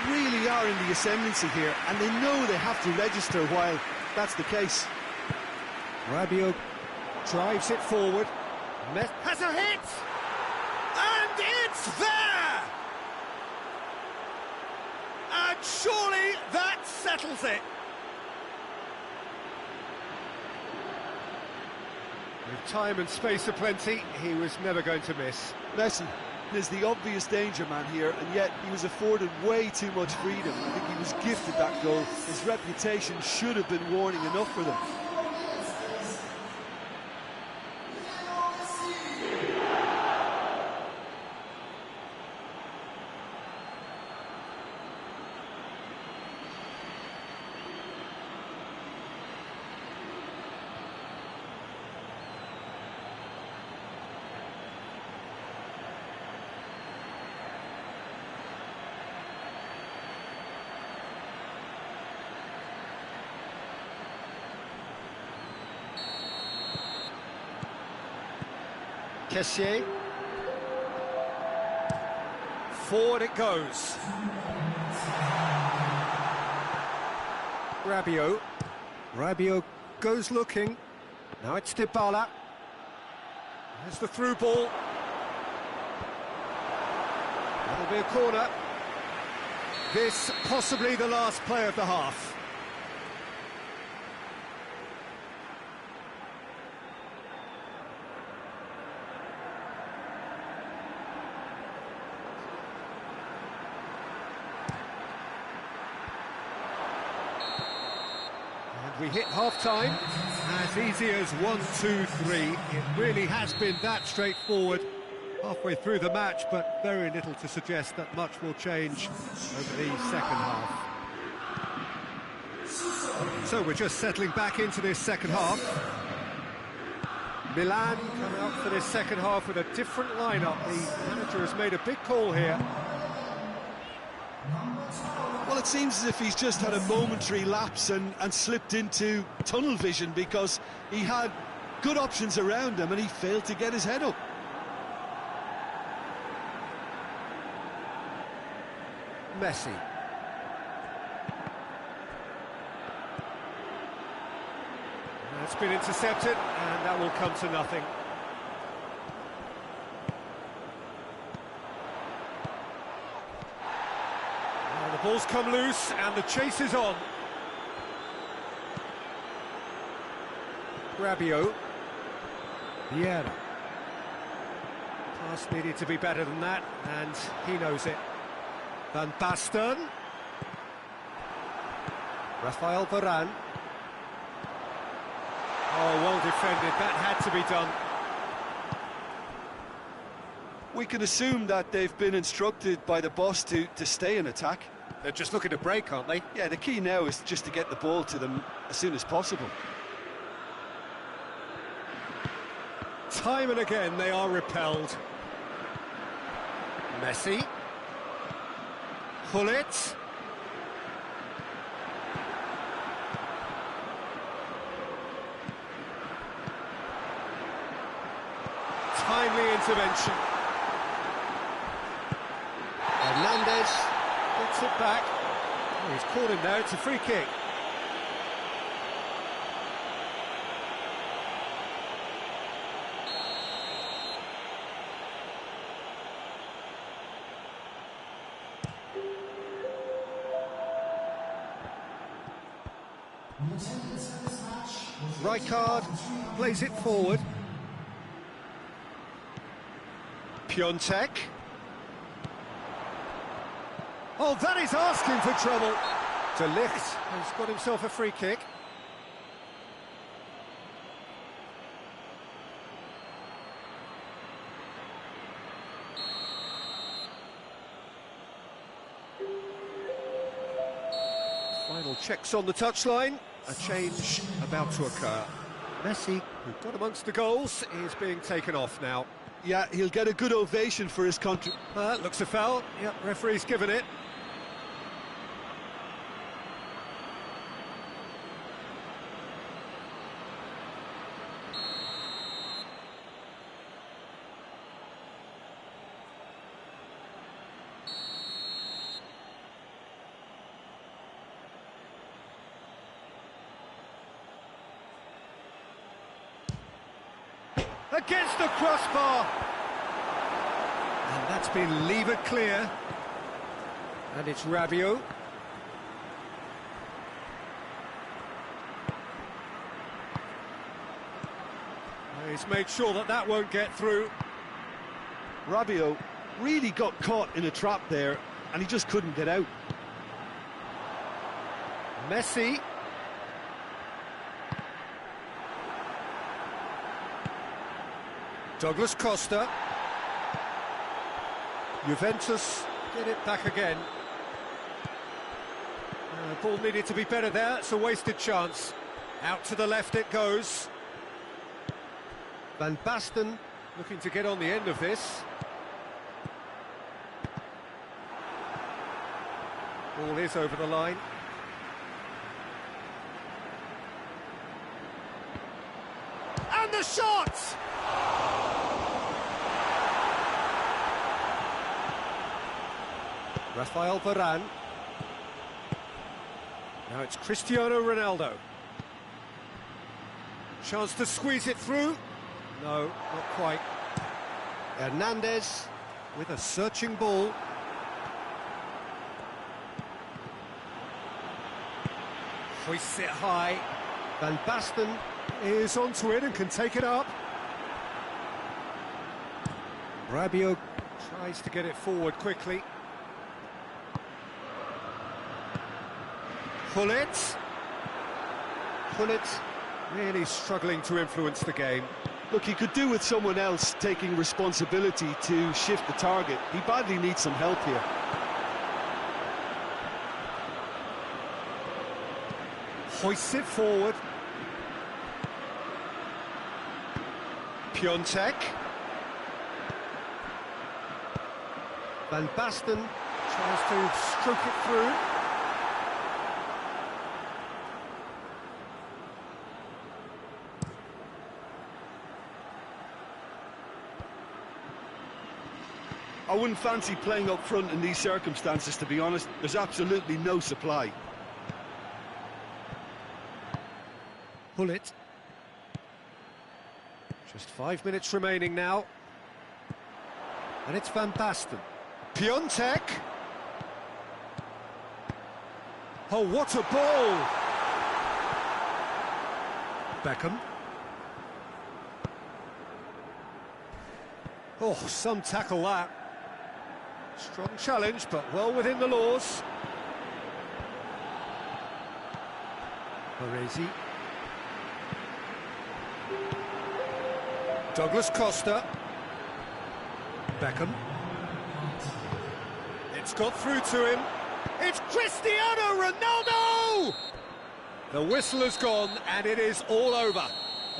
really are in the ascendancy here, and they know they have to register while that's the case. Rabiot drives it forward. Has a hit! And it's there! And surely that settles it. With time and space aplenty, he was never going to miss. Messi is the obvious danger man here, and yet he was afforded way too much freedom. I think he was gifted that goal. His reputation should have been warning enough for them. Kessié. Forward it goes. Rabiot. Rabiot goes looking. Now it's Dybala. There's the through ball. That'll be a corner. This possibly the last play of the half. We hit half-time, as easy as 1, 2, 3. It really has been that straightforward halfway through the match, but very little to suggest that much will change over the second half. So we're just settling back into this second half. Milan come out for this second half with a different lineup. The manager has made a big call here. Well, it seems as if he's just had a momentary lapse and slipped into tunnel vision, because he had good options around him and he failed to get his head up. Messi. That's been intercepted, and that will come to nothing. The ball's come loose, and the chase is on. Rabiot. Vieira. Pass needed to be better than that, and he knows it. Van Basten. Rafael Varane. Oh, well defended. That had to be done. We can assume that they've been instructed by the boss to stay in attack. They're just looking to break, aren't they? Yeah, the key now is just to get the ball to them as soon as possible. Time and again they are repelled. Messi. Gullit. Timely intervention. Hernandez gets it back. Oh, he's caught him there, it's a free kick. Rijkaard plays it forward. Piontek. Oh, that is asking for trouble. De Ligt has got himself a free kick. Final checks on the touchline. A change about to occur. Messi, who got amongst the goals, is being taken off now. Yeah, he'll get a good ovation for his country. Looks a foul. Yep, referee's given it. Against the crossbar. And that's been levered clear. And it's Rabiot. He's made sure that that won't get through. Rabiot really got caught in a trap there, and he just couldn't get out. Messi. Douglas Costa. Juventus get it back again. Ball needed to be better there, it's a wasted chance. Out to the left it goes. Van Basten looking to get on the end of this. Ball is over the line. And the shot! Rafael Varane. Now it's Cristiano Ronaldo. Chance to squeeze it through. No, not quite. Hernandez with a searching ball. Hoists it high. Van Basten is onto it and can take it up. Rabiot tries to get it forward quickly. Gullit really struggling to influence the game. Look, he could do with someone else taking responsibility to shift the target. He badly needs some help here. Hoists it forward. Piontek. Van Basten tries to stroke it through. I wouldn't fancy playing up front in these circumstances, to be honest. There's absolutely no supply. Gullit. Just 5 minutes remaining now. And it's Van Basten. Piontek. Oh, what a ball! Beckham. Oh, some tackle that. Strong challenge, but well within the laws. Baresi. Douglas Costa. Beckham. It's got through to him. It's Cristiano Ronaldo! The whistle has gone and it is all over.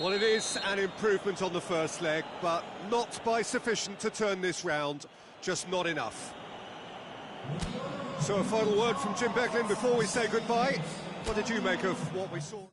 Well, it is an improvement on the first leg, but not by sufficient to turn this round. Just not enough. So a final word from Jim Beglin before we say goodbye. What did you make of what we saw?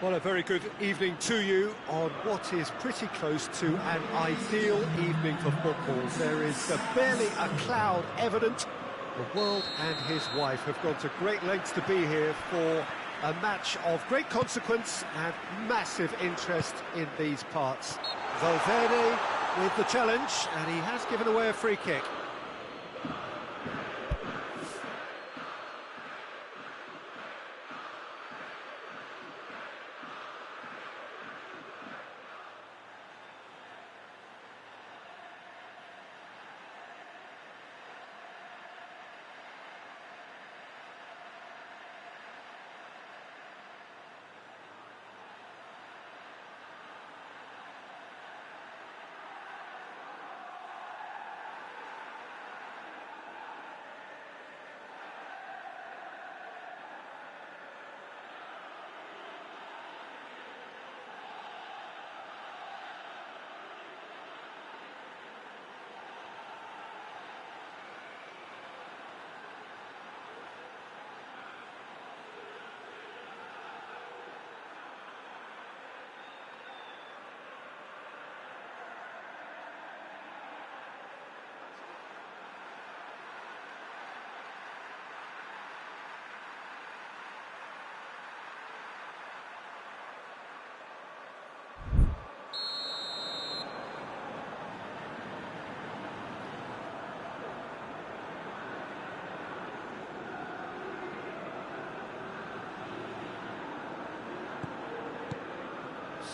Well, a very good evening to you on what is pretty close to an ideal evening for football. There is barely a cloud evident. The world and his wife have gone to great lengths to be here for a match of great consequence and massive interest in these parts. Valverde with the challenge, and he has given away a free kick.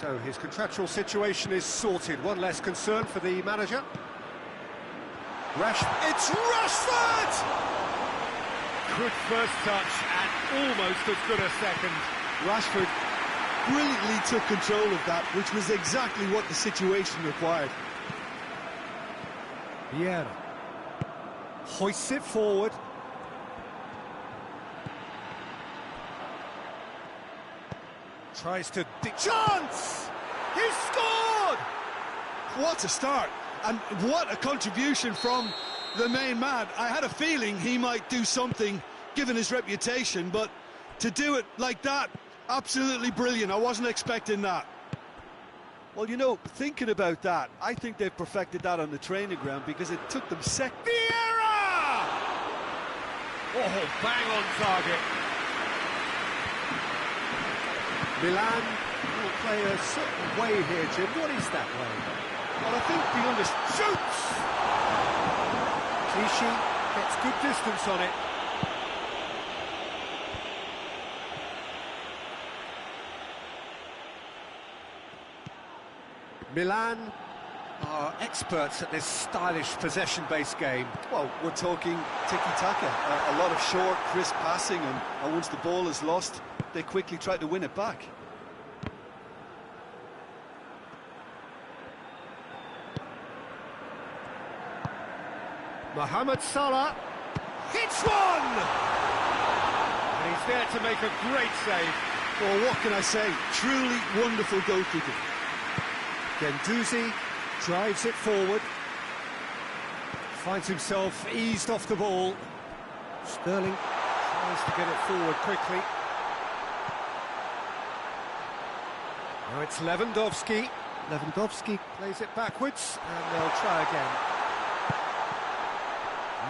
So his contractual situation is sorted. One less concern for the manager. It's Rashford! Good first touch and almost as good a second. Rashford brilliantly took control of that, which was exactly what the situation required. Vieira hoists it forward. Tries to chance! He scored! What a start, and what a contribution from the main man. I had a feeling he might do something given his reputation, but to do it like that, absolutely brilliant. I wasn't expecting that. Well, you know, thinking about that, I think they've perfected that on the training ground because it took them seconds. Vieira! Oh, bang on target. Milan will play a certain way here, Jim. What is that way? Well, I think the shoots! Clichy gets good distance on it. Milan are experts at this stylish possession-based game. Well, we're talking tiki-taka, a lot of short, crisp passing, and once the ball is lost, they quickly try to win it back. Mohamed Salah hits one! And he's there to make a great save. Well, what can I say? Truly wonderful goalkeeping. Guendouzi drives it forward. Finds himself eased off the ball. Sterling tries to get it forward quickly. Now it's Lewandowski. Lewandowski plays it backwards, and they'll try again.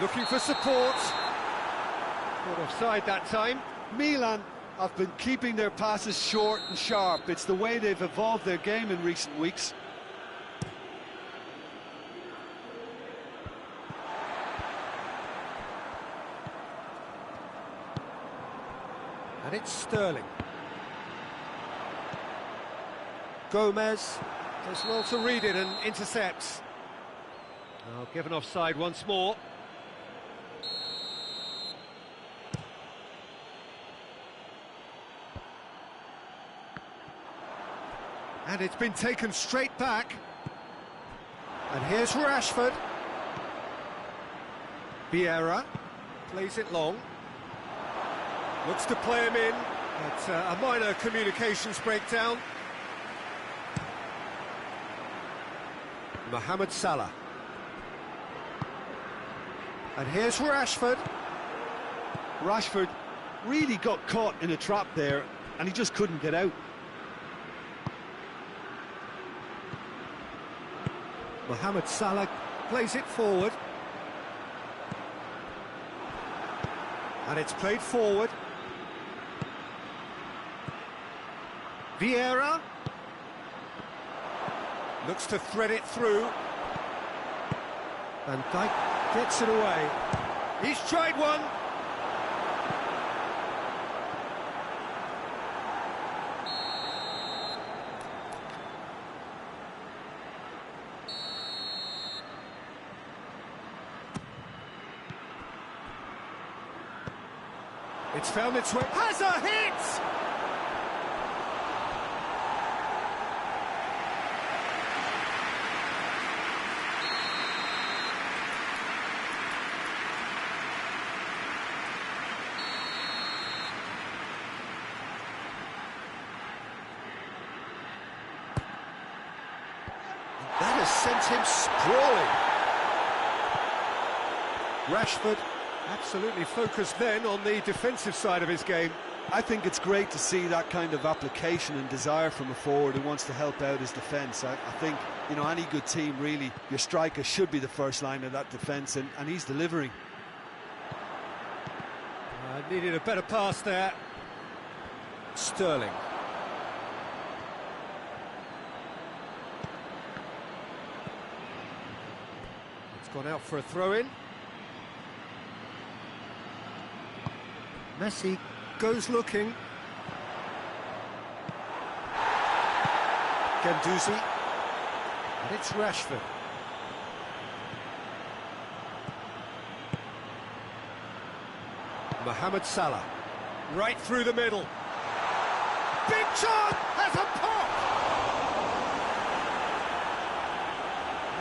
Looking for support. Caught offside that time. Milan have been keeping their passes short and sharp. It's the way they've evolved their game in recent weeks. And it's Sterling. Gomez does well to read it and intercepts. Now given offside once more. And it's been taken straight back. And here's Rashford. Vieira plays it long. Looks to play him in, but a minor communications breakdown. Mohamed Salah. And here's Rashford. Rashford really got caught in a trap there, and he just couldn't get out. Mohamed Salah plays it forward. And it's played forward. Vieira looks to thread it through. Van Dijk gets it away. He's tried one. It's found its way. Has a hit! That has sent him sprawling. Rashford absolutely focused then on the defensive side of his game. I think it's great to see that kind of application and desire from a forward who wants to help out his defence. I think, you know, any good team, really, your striker should be the first line of that defence, and he's delivering. Needed a better pass there. Sterling. It's gone out for a throw-in. Messi goes looking. Guendouzi. And it's Rashford. Mohamed Salah. Right through the middle. Big chance! Has a pop!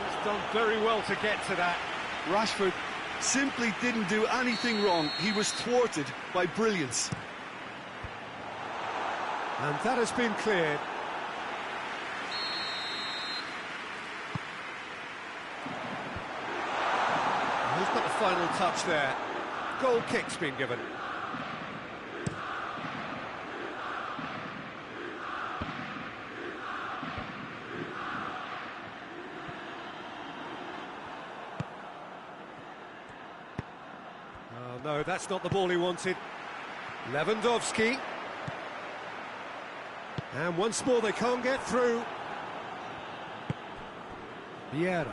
He's done very well to get to that. Rashford simply didn't do anything wrong. He was thwarted by brilliance. And that has been cleared. Who's got the final touch there? Goal kick's been given. Oh no, that's not the ball he wanted. Lewandowski. And once more they can't get through. Vieira.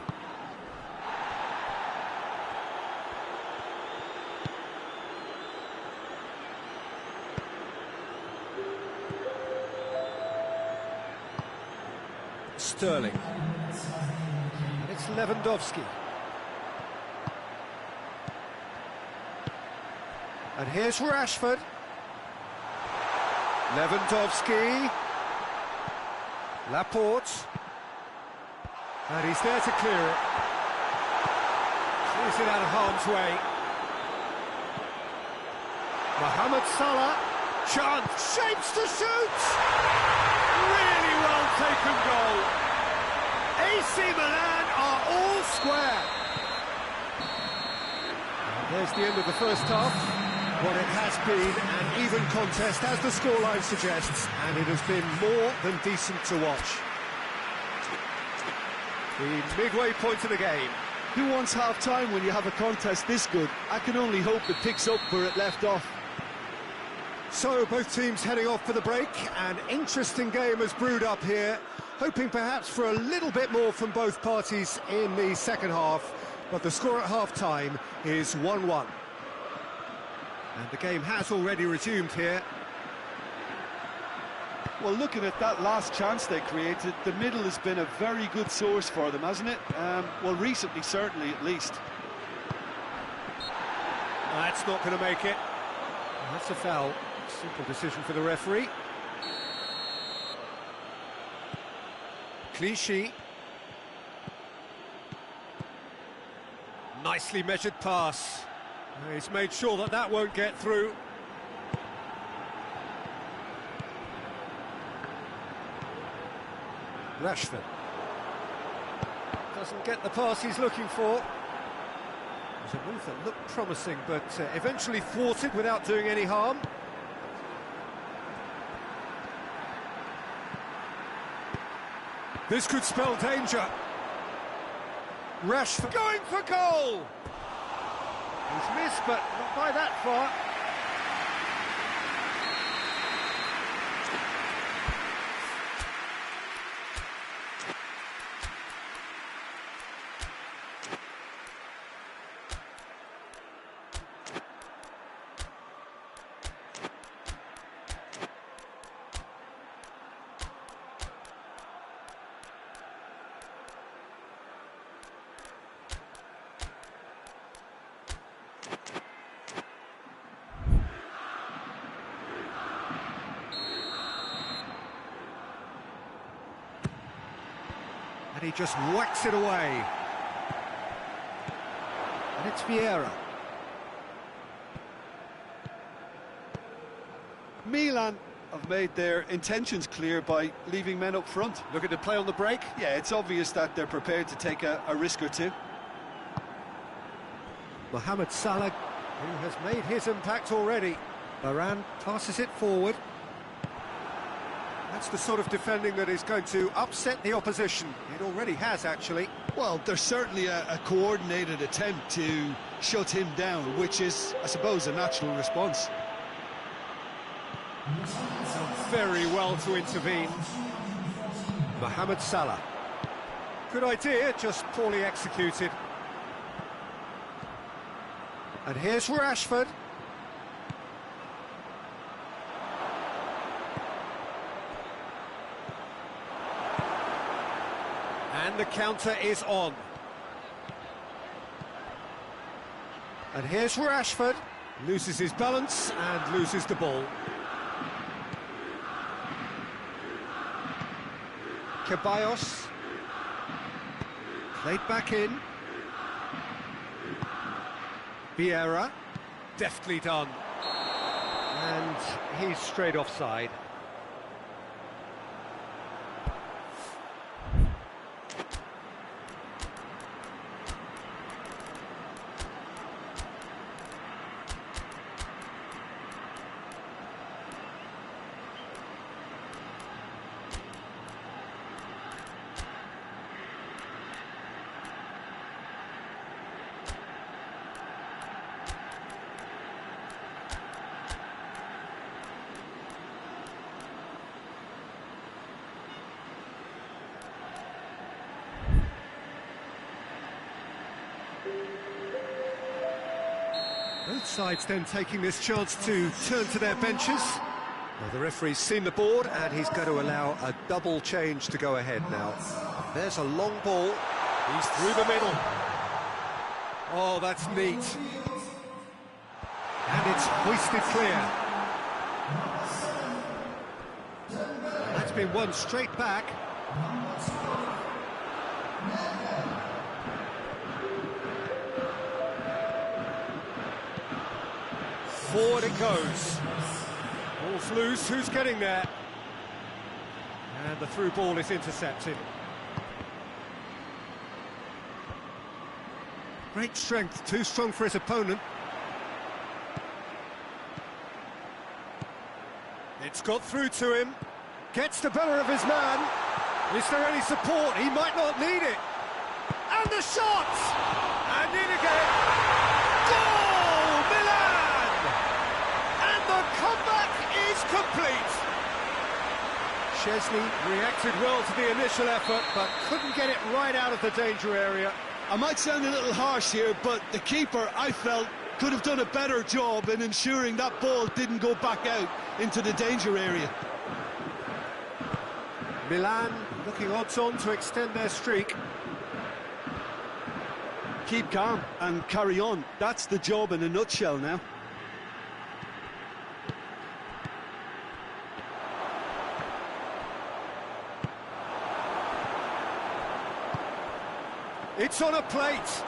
Sterling. And it's Lewandowski. And here's Rashford. Lewandowski. Laporte. And he's there to clear it. Clears it out of harm's way. Mohamed Salah. Chance. Shapes to shoot! Really well taken goal. AC Milan are all square. And there's the end of the first half. Well, it has been an even contest, as the scoreline suggests, and it has been more than decent to watch. The midway point of the game. Who wants half-time when you have a contest this good? I can only hope it picks up where it left off. So, both teams heading off for the break. An interesting game has brewed up here, hoping perhaps for a little bit more from both parties in the second half, but the score at half-time is 1-1. And the game has already resumed here. Well, looking at that last chance they created, the middle has been a very good source for them, hasn't it? Well, recently, certainly, at least. That's not going to make it. That's a foul. Simple decision for the referee. Clichy. Nicely measured pass. He's made sure that that won't get through. Rashford doesn't get the pass he's looking for. It was a move that looked promising, but eventually thwarted without doing any harm. This could spell danger. Rashford going for goal! He's missed, but not by that far. And he just whacks it away. And it's Vieira. Milan have made their intentions clear by leaving men up front. Looking to play on the break. Yeah, it's obvious that they're prepared to take a risk or two. Mohamed Salah, who has made his impact already. Varane passes it forward. That's the sort of defending that is going to upset the opposition. It already has, actually. Well, there's certainly a coordinated attempt to shut him down, which is, I suppose, a natural response. Very well to intervene. Mohamed Salah. Good idea, just poorly executed. And here's Rashford. And the counter is on. And here's Rashford. Loses his balance and loses the ball. Ceballos. Played back in. Vieira. Deftly done. And he's straight offside. Both sides then taking this chance to turn to their benches. Well, the referee's seen the board and he's going to allow a double change to go ahead now. There's a long ball. He's through the middle. Oh, that's neat. And it's hoisted clear. That's been won straight back. Forward it goes. Ball's loose, who's getting there? And the through ball is intercepted. Great strength, too strong for his opponent. It's got through to him. Gets the better of his man. Is there any support? He might not need it. And the shot! And in again. Goal! Milan! And the comeback is complete. Szczesny reacted well to the initial effort, but couldn't get it right out of the danger area. I might sound a little harsh here, but the keeper, I felt, could have done a better job in ensuring that ball didn't go back out into the danger area. Milan looking odds-on to extend their streak. Keep calm and carry on. That's the job in a nutshell now. It's on a plate.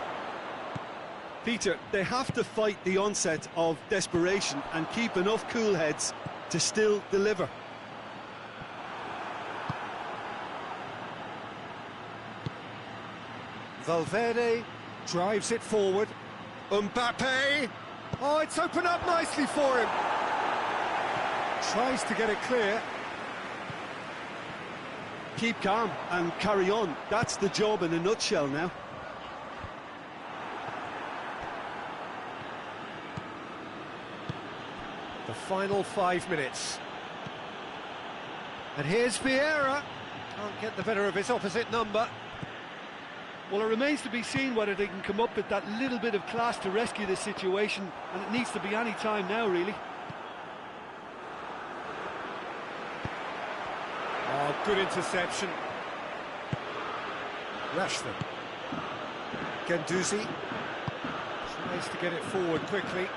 Peter, they have to fight the onset of desperation and keep enough cool heads to still deliver. Valverde drives it forward. Mbappe! Oh, it's opened up nicely for him. Tries to get it clear. Keep calm and carry on. That's the job in a nutshell now. The final 5 minutes. And here's Vieira. Can't get the better of his opposite number. Well, it remains to be seen whether they can come up with that little bit of class to rescue this situation, and it needs to be any time now, really. Oh, good interception. Rashford. Guendouzi tries to get it forward quickly.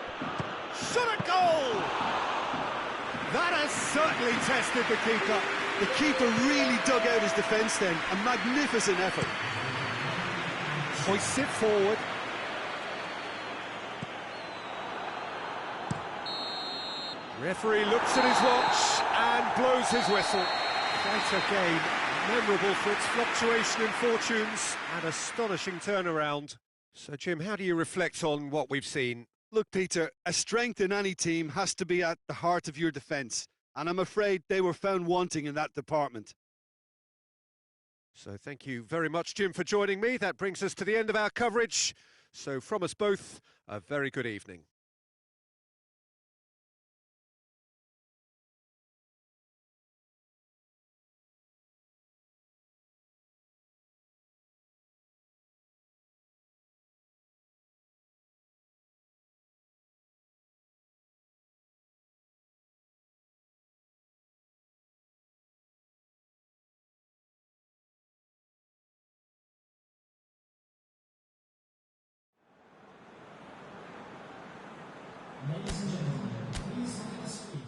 Shot a goal! That has certainly tested the keeper. The keeper really dug out his defence then. A magnificent effort. Hoists it forward. Referee looks at his watch and blows his whistle. Quite a game, memorable for its fluctuation in fortunes and astonishing turnaround. So, Jim, how do you reflect on what we've seen? Look, Peter, a strength in any team has to be at the heart of your defence, and I'm afraid they were found wanting in that department. So thank you very much, Jim, for joining me. That brings us to the end of our coverage. So from us both, a very good evening. Ladies and gentlemen, please have a seat.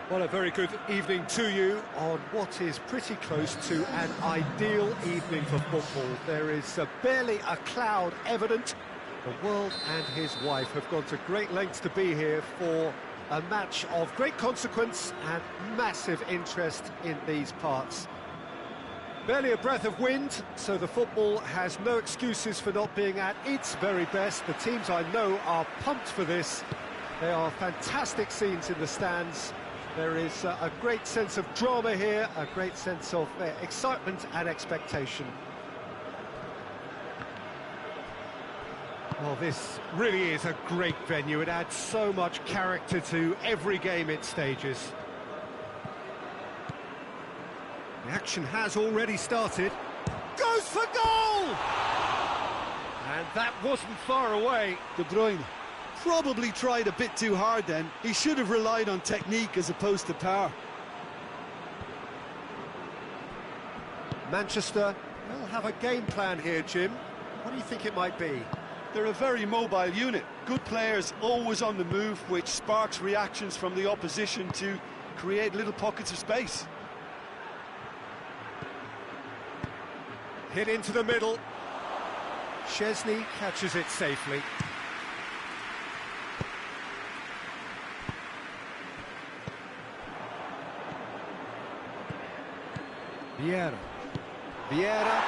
Well, a very good evening to you on what is pretty close to an ideal evening for football. There is barely a cloud evident. The world and his wife have gone to great lengths to be here for a match of great consequence and massive interest in these parts. Barely a breath of wind, so the football has no excuses for not being at its very best. The teams I know are pumped for this. There are fantastic scenes in the stands. There is a great sense of drama here, a great sense of excitement and expectation. Well, this really is a great venue. It adds so much character to every game it stages. The action has already started. Goes for goal! And that wasn't far away. De Bruyne probably tried a bit too hard then. He should have relied on technique as opposed to power. Manchester will have a game plan here, Jim. What do you think it might be? They're a very mobile unit. Good players always on the move, which sparks reactions from the opposition to create little pockets of space. Hit into the middle. Szczesny catches it safely. Vieira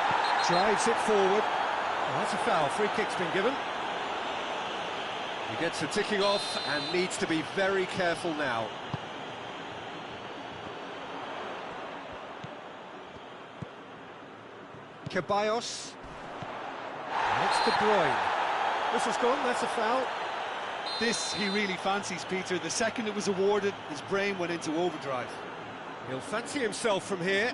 drives it forward. Oh, that's a foul. Free kick's been given. He gets the ticking off and needs to be very careful now. Ceballos. It's De Bruyne. Whistle's gone, that's a foul. This he really fancies, Peter. The second it was awarded, his brain went into overdrive. He'll fancy himself from here.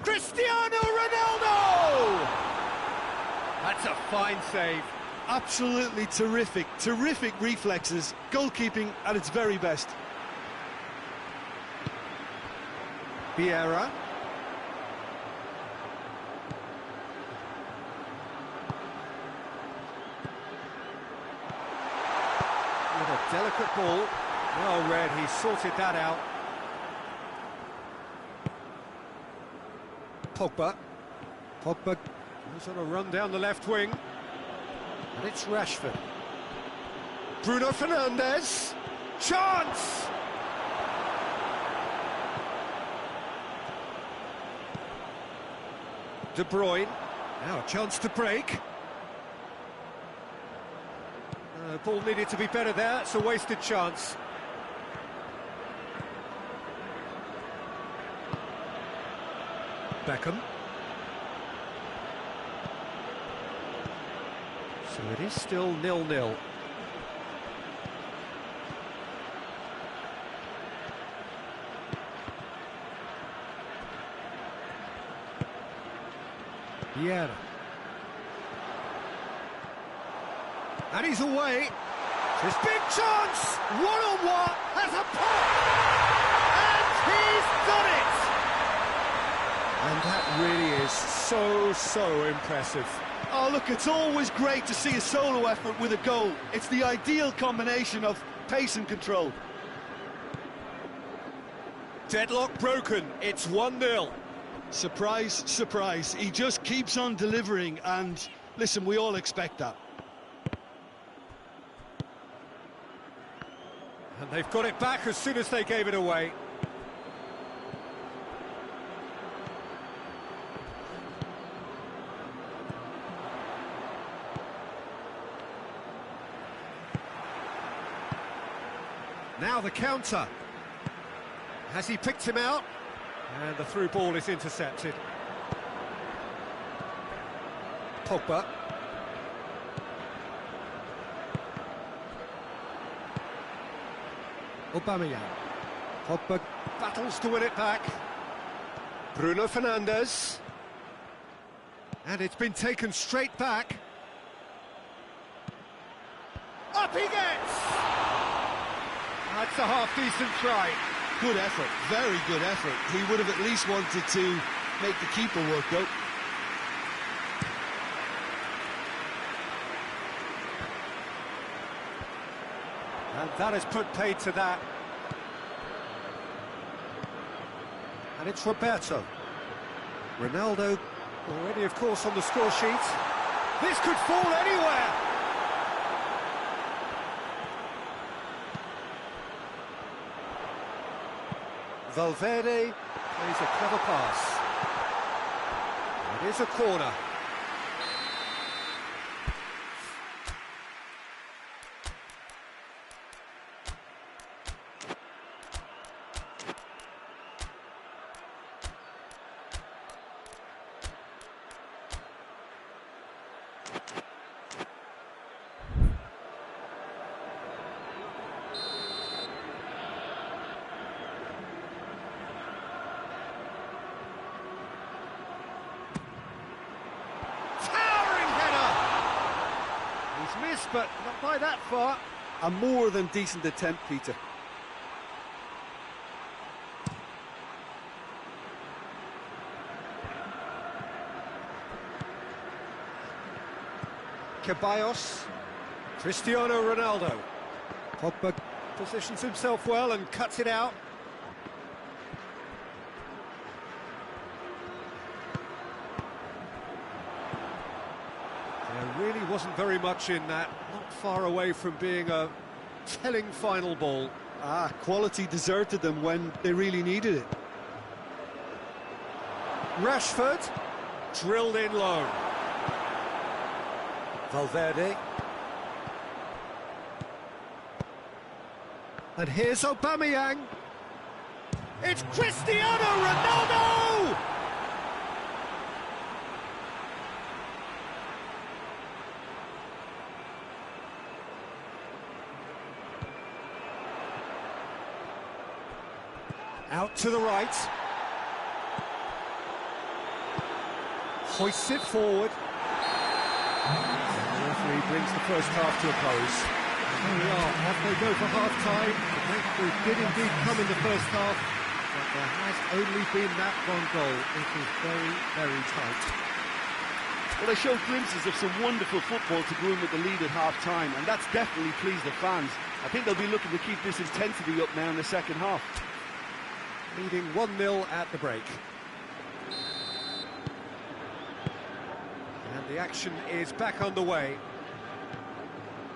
Cristiano Ronaldo! That's a fine save. Absolutely terrific, terrific reflexes. Goalkeeping at its very best. Vieira. With a delicate ball. Well read, he sorted that out. Pogba goes on a run down the left wing. And it's Rashford. Bruno Fernandes. Chance! De Bruyne. Now a chance to break. Ball needed to be better there. It's a wasted chance. Beckham. So it is still 0-0. Vieira. And he's away. This big chance! One-on-one has a pop! And he's done it! And that really is so impressive. Oh, look, it's always great to see a solo effort with a goal. It's the ideal combination of pace and control. Deadlock broken. It's 1-0. Surprise, surprise. He just keeps on delivering, and listen, we all expect that. And they've got it back as soon as they gave it away. Now the counter. Has he picked him out? And the through ball is intercepted. Pogba. Aubameyang. Pogba battles to win it back. Bruno Fernandes. And it's been taken straight back. Up he gets! That's a half-decent try. Good effort, very good effort. He would have at least wanted to make the keeper work, though. And that has put paid to that. And it's Roberto. Ronaldo already, of course, on the score sheet. This could fall anywhere. Valverde plays a clever pass. It is a corner. Missed, but not by that far. A more than decent attempt, Peter. Ceballos, Cristiano Ronaldo. Pogba positions himself well and cuts it out. There really wasn't very much in that, not far away from being a telling final ball. Quality deserted them when they really needed it. Rashford, drilled in low. Valverde. And here's Aubameyang. It's Cristiano Ronaldo! Out to the right. Hoists it forward. The referee brings the first half to a close. Here we are, off they go for half-time. The breakthrough did indeed come in the first half, but there has only been that one goal. It is very, very tight. Well, they showed glimpses of some wonderful football to go in with the lead at half-time, and that's definitely pleased the fans. I think they'll be looking to keep this intensity up now in the second half. Leading 1-0 at the break. And the action is back underway.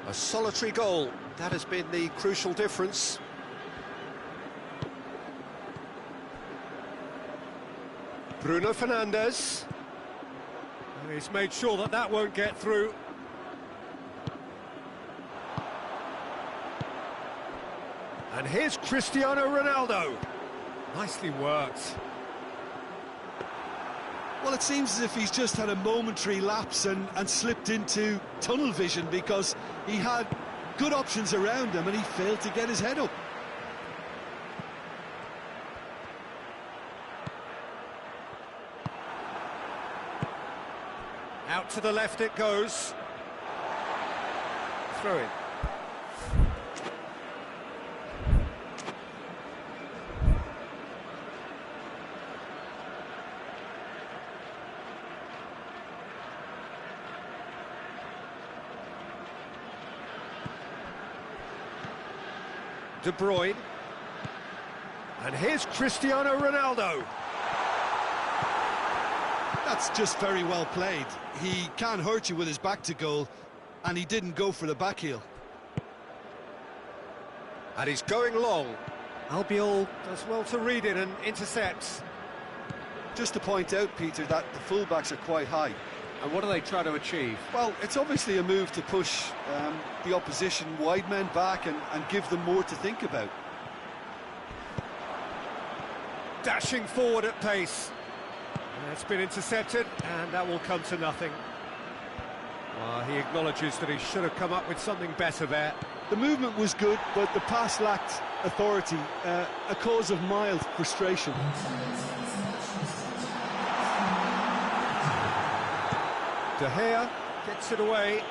A solitary goal, that has been the crucial difference. Bruno Fernandes. He's made sure that that won't get through. And here's Cristiano Ronaldo. Nicely worked. Well, it seems as if he's just had a momentary lapse and slipped into tunnel vision, because he had good options around him and he failed to get his head up. Out to the left it goes. Throw in. De Bruyne. And here's Cristiano Ronaldo. That's just very well played. He can't hurt you with his back to goal, and he didn't go for the back heel. And he's going long. Albiol does well to read it and intercepts. Just to point out, Peter, that the fullbacks are quite high. And what do they try to achieve? Well, it's obviously a move to push the opposition wide men back and give them more to think about. Dashing forward at pace. And it's been intercepted, and that will come to nothing. Well, he acknowledges that he should have come up with something better there. The movement was good, but the pass lacked authority, a cause of mild frustration. De Gea gets it away.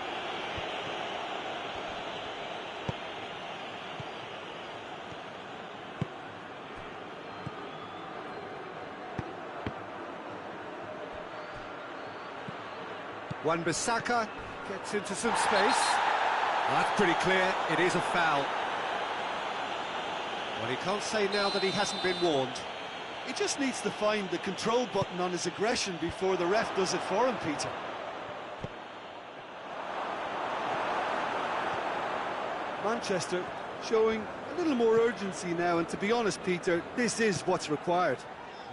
Wan-Bissaka gets into some space. Well, that's pretty clear, it is a foul. Well, he can't say now that he hasn't been warned. He just needs to find the control button on his aggression before the ref does it for him, Peter. Manchester showing a little more urgency now, and to be honest, Peter, this is what's required.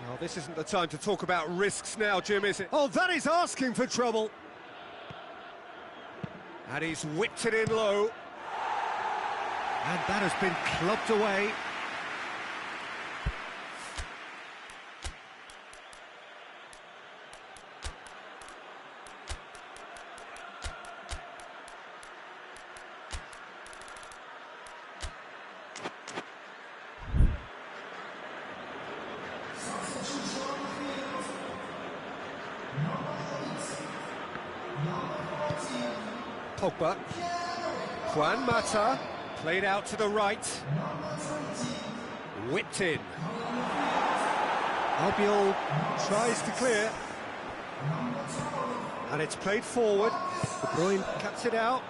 Well, this isn't the time to talk about risks now, Jim, is it? Oh, that is asking for trouble. And he's whipped it in low. And that has been clubbed away. Pogba, Juan Mata, played out to the right, whipped in. Albiol tries to clear, and it's played forward. De Bruyne cuts it out,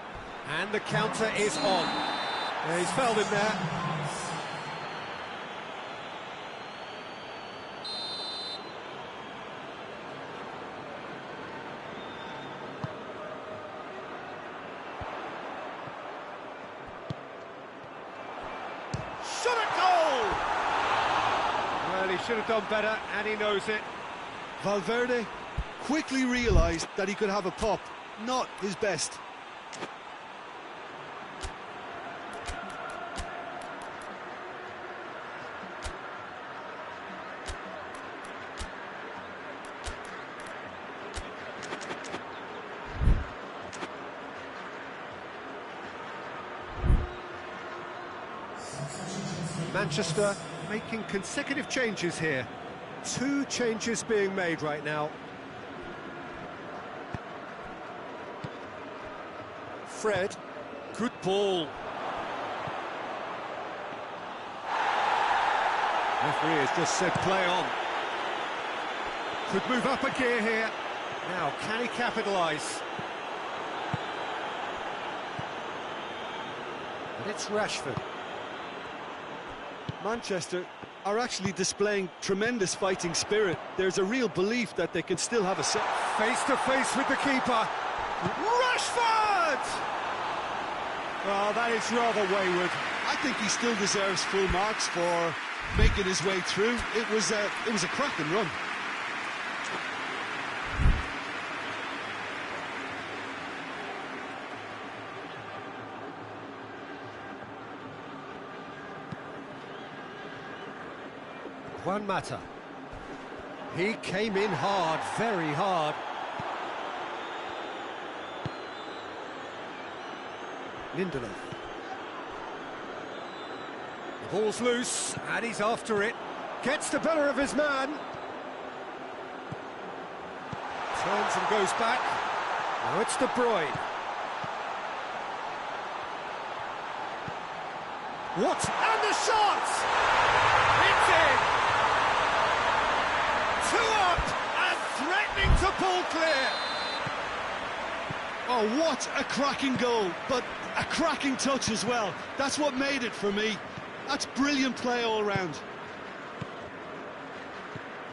and the counter is on. Yeah, he's fouled him there. Shot at goal! Well, he should have done better, and he knows it. Valverde quickly realised that he could have a pop, not his best. Manchester making consecutive changes here. 2 changes being made right now. Fred, good ball. Referee has just said play on. Could move up a gear here. Now, can he capitalise? And it's Rashford. Manchester are actually displaying tremendous fighting spirit. There's a real belief that they can still have a set. Face to face with the keeper. Rashford! Oh, that is rather wayward. I think he still deserves full marks for making his way through. It was a cracking run. Juan Mata. He came in hard, very hard. Lindelof. The ball's loose, and he's after it. Gets the better of his man. Turns and goes back. Now it's De Bruyne. What? And the shot! It's in! 2 up and threatening to pull clear. Oh, what a cracking goal, but a cracking touch as well. That's what made it for me. That's brilliant play all round.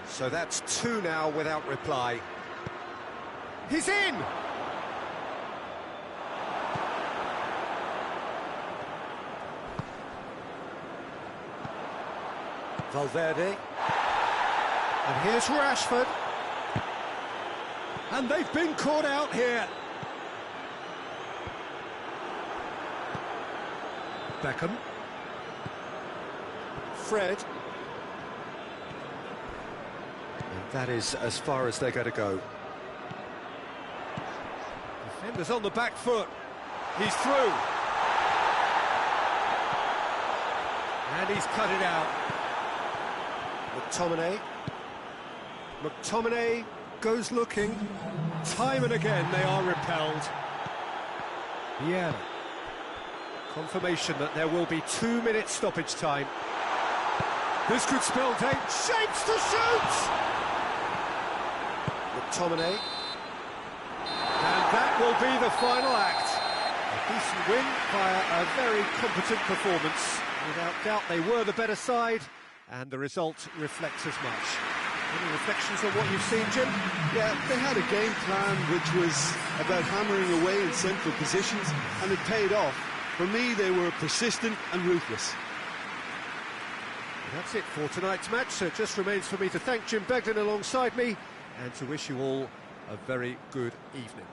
So that's 2 now without reply. He's in! Valverde. And here's Rashford. And they've been caught out here. Beckham. Fred. And that is as far as they're going to go. Defenders on the back foot. He's through. And he's cut it out. McTominay goes looking. Time and again they are repelled. Yeah. Confirmation that there will be 2-minute stoppage time. This could spell date. Shapes to shoot! McTominay. And that will be the final act. A decent win via a very competent performance. Without doubt, they were the better side, and the result reflects as much. Any reflections on what you've seen, Jim? Yeah, they had a game plan which was about hammering away in central positions, and it paid off. For me, they were persistent and ruthless. That's it for tonight's match, so it just remains for me to thank Jim Beglin alongside me, and to wish you all a very good evening.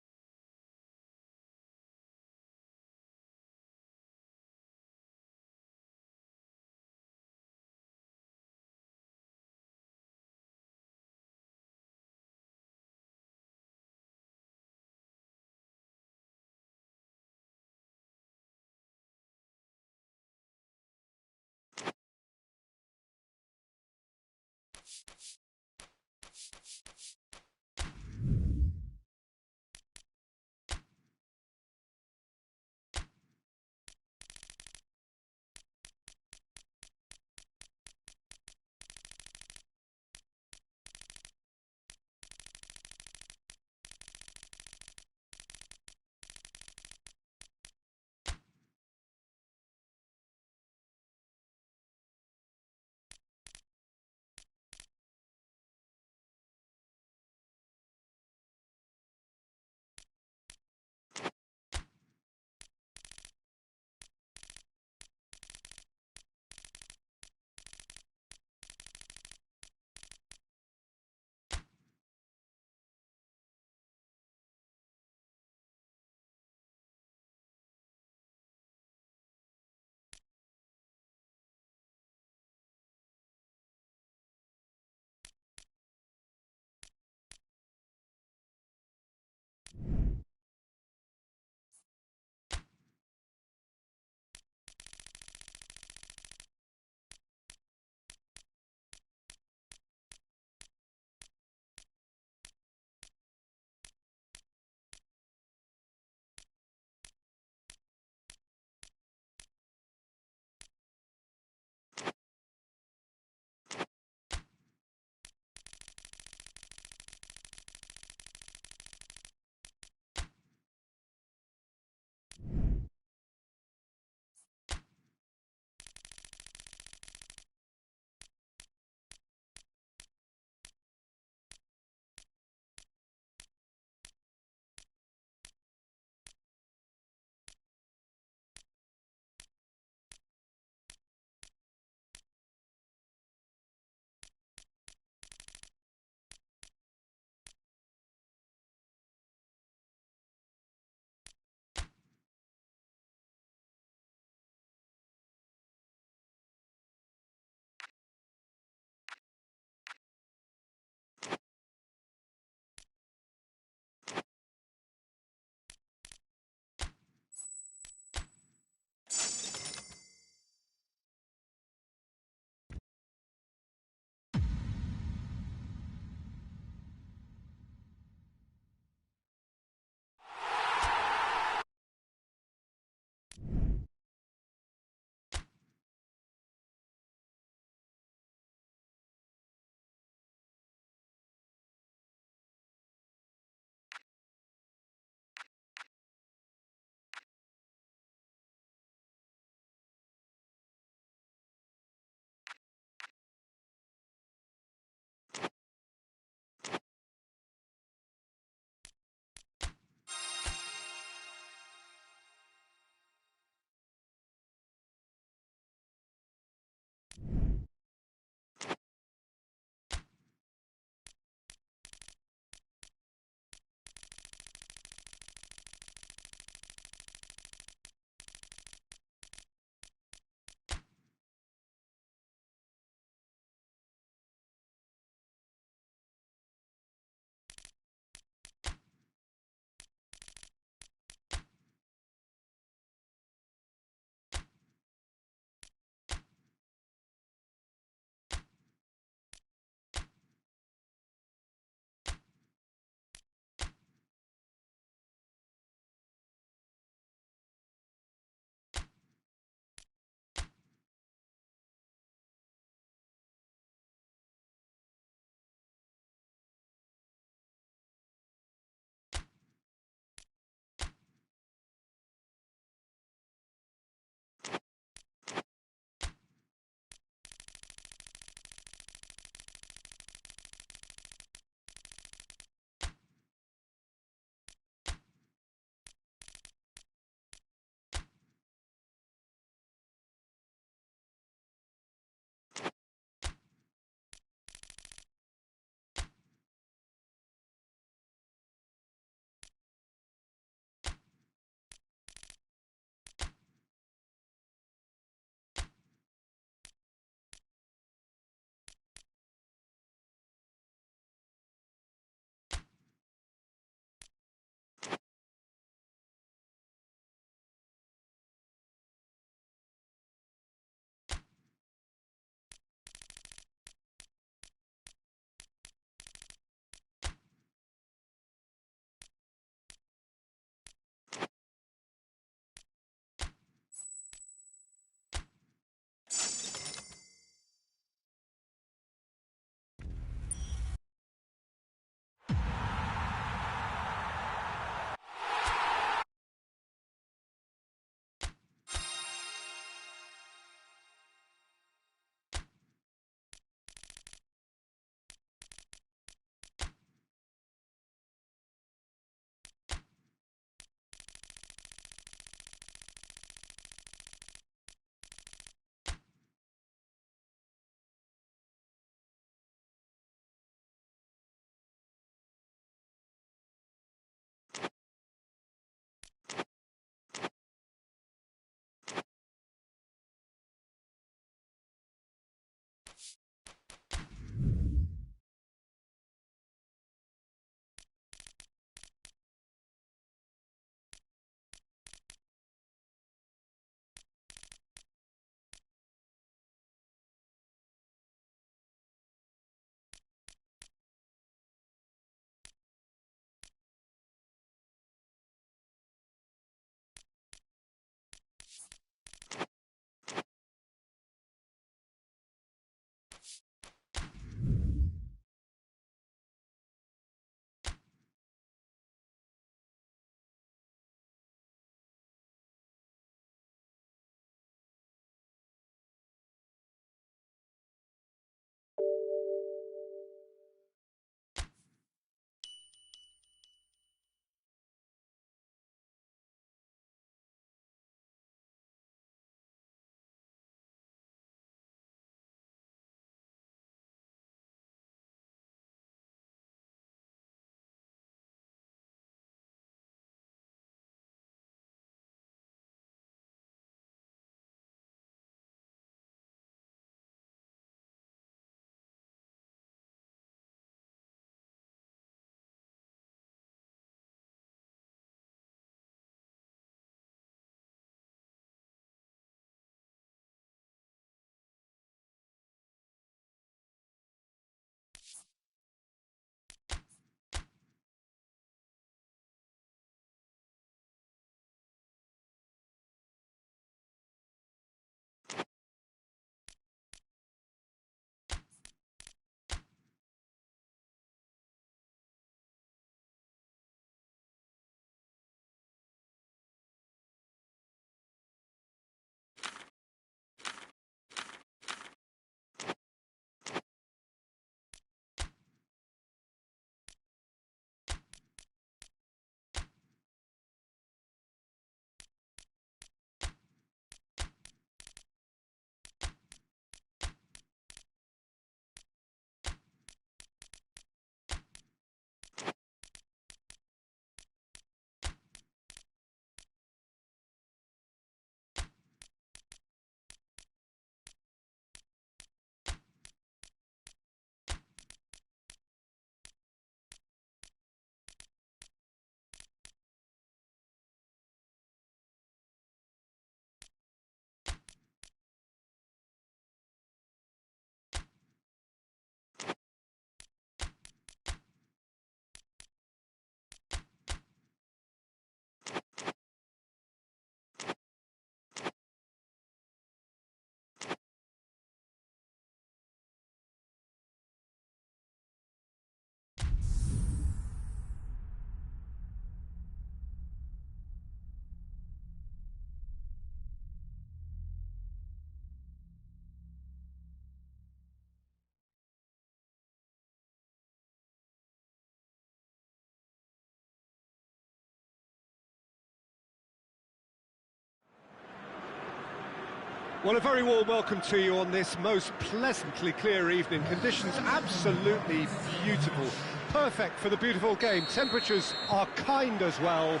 Well, a very warm welcome to you on this most pleasantly clear evening. Conditions absolutely beautiful. Perfect for the beautiful game. Temperatures are kind as well.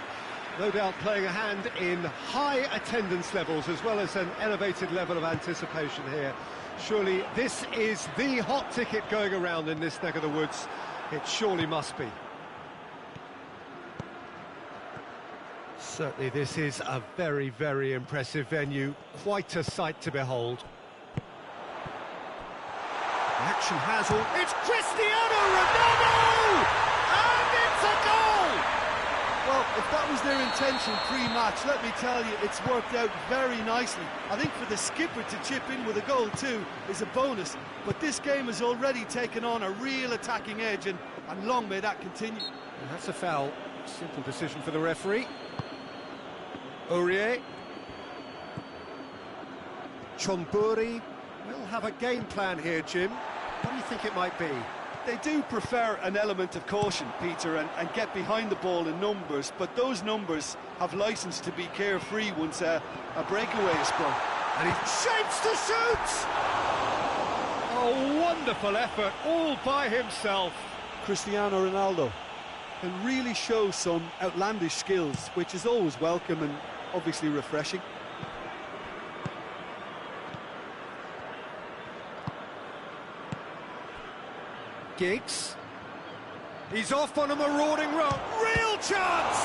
No doubt playing a hand in high attendance levels as well as an elevated level of anticipation here. Surely this is the hot ticket going around in this neck of the woods. It surely must be. Certainly this is a very, very impressive venue. Quite a sight to behold. The action has all... It's Cristiano Ronaldo! And it's a goal! Well, if that was their intention pre-match, let me tell you, it's worked out very nicely. I think for the skipper to chip in with a goal too is a bonus, but this game has already taken on a real attacking edge, and long may that continue. And that's a foul. Simple decision for the referee. Aurier. Chonburi will have a game plan here, Jim. What do you think it might be? They do prefer an element of caution, Peter, and get behind the ball in numbers, but those numbers have licence to be carefree once a breakaway is sprung. And he shapes to shoot! A wonderful effort, all by himself. Cristiano Ronaldo can really show some outlandish skills, which is always welcome and obviously refreshing. Giggs. He's off on a marauding run. Real chance!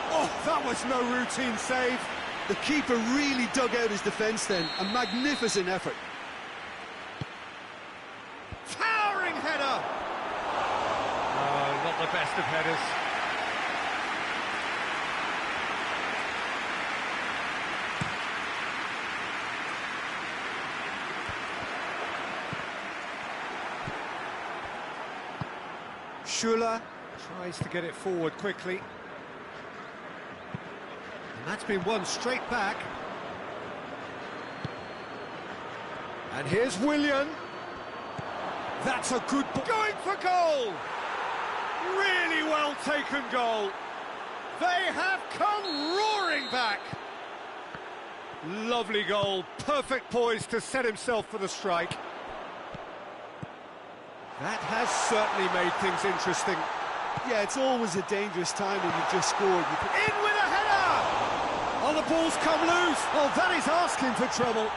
Oh, that was no routine save. The keeper really dug out his defence then. A magnificent effort. Towering header! Oh, not the best of headers. Schuller tries to get it forward quickly. And that's been won straight back. And here's Willian. That's a good ball. Going for goal! Really well taken goal. They have come roaring back. Lovely goal. Perfect poise to set himself for the strike. That has certainly made things interesting. Yeah, it's always a dangerous time when you've just scored. In with a header! Oh, the ball's come loose. Oh, that is asking for trouble.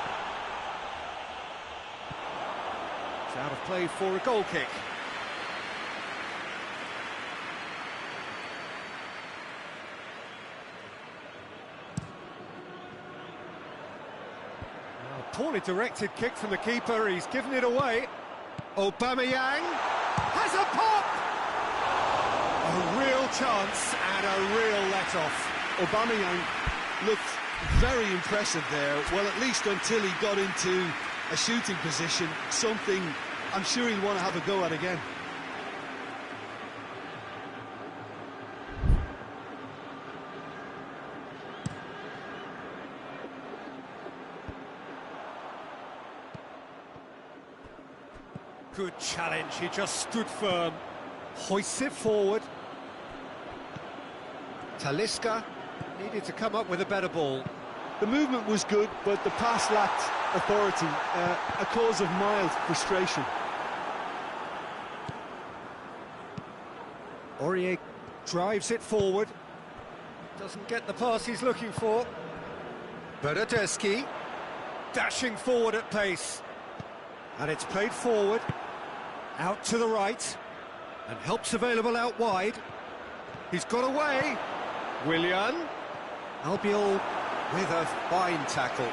It's out of play for a goal kick. A poorly directed kick from the keeper. He's given it away. Aubameyang has a pop! A real chance and a real let-off. Aubameyang looked very impressive there, well, at least until he got into a shooting position, something I'm sure he'll want to have a go at again. Good challenge, he just stood firm. Hoists it forward. Talisca needed to come up with a better ball. The movement was good, but the pass lacked authority, a cause of mild frustration. Aurier drives it forward. Doesn't get the pass he's looking for. Bernardeschi dashing forward at pace. And it's played forward. Out to the right, and help's available out wide. He's got away. Willian. Albiol with a fine tackle.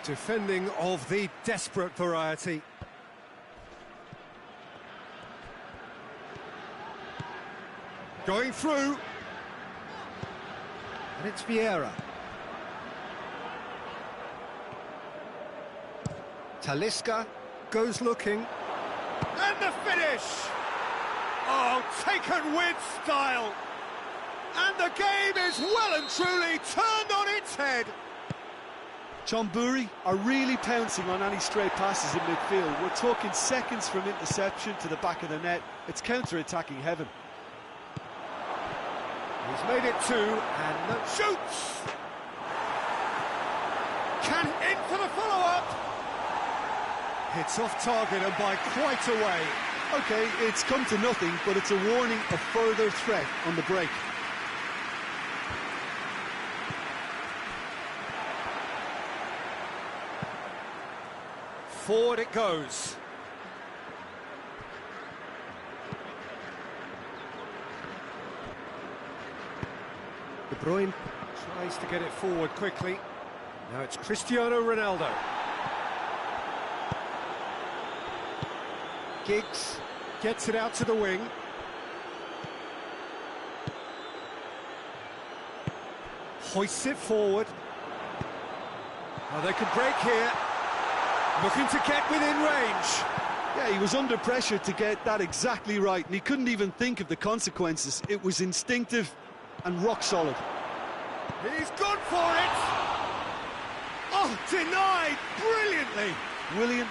Defending of the desperate variety. Going through. And it's Vieira. Talisca goes looking. And the finish! Oh, taken with style. And the game is well and truly turned on its head. Chonburi are really pouncing on any stray passes in midfield. We're talking seconds from interception to the back of the net. It's counter-attacking heaven. He's made it two, and no shoots! Can in for the follow-up! It's off target and by quite a way. Okay, it's come to nothing, but it's a warning of further threat on the break. Forward it goes. De Bruyne tries to get it forward quickly. Now it's Cristiano Ronaldo. Giggs gets it out to the wing. Hoists it forward. Well, they can break here. Looking to get within range. Yeah, he was under pressure to get that exactly right, and he couldn't even think of the consequences. It was instinctive and rock solid. He's gone for it! Oh, denied brilliantly! Willian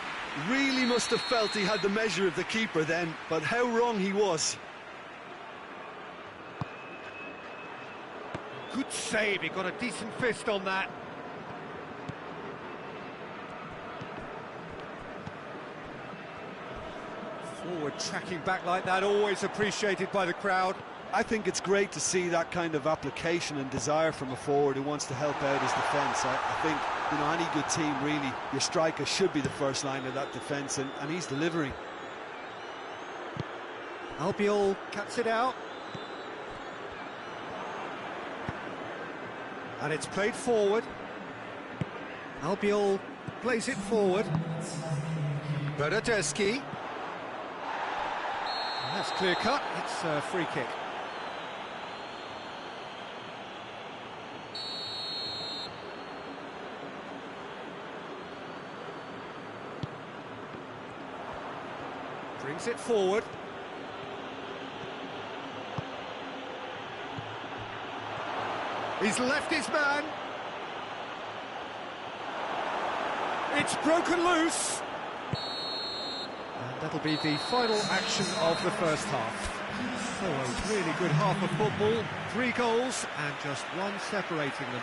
really must have felt he had the measure of the keeper then, but how wrong he was. Good save, he got a decent fist on that. Forward tracking back like that, always appreciated by the crowd. I think it's great to see that kind of application and desire from a forward who wants to help out his defence. I think, you know, any good team, really, your striker should be the first line of that defence, and he's delivering. Albiol cuts it out. And it's played forward. Albiol plays it forward. Bernardeschi. That's clear cut, it's a free kick. Brings it forward. He's left his man. It's broken loose. And that'll be the final action of the first half. So a really good half of football, 3 goals and just one separating them.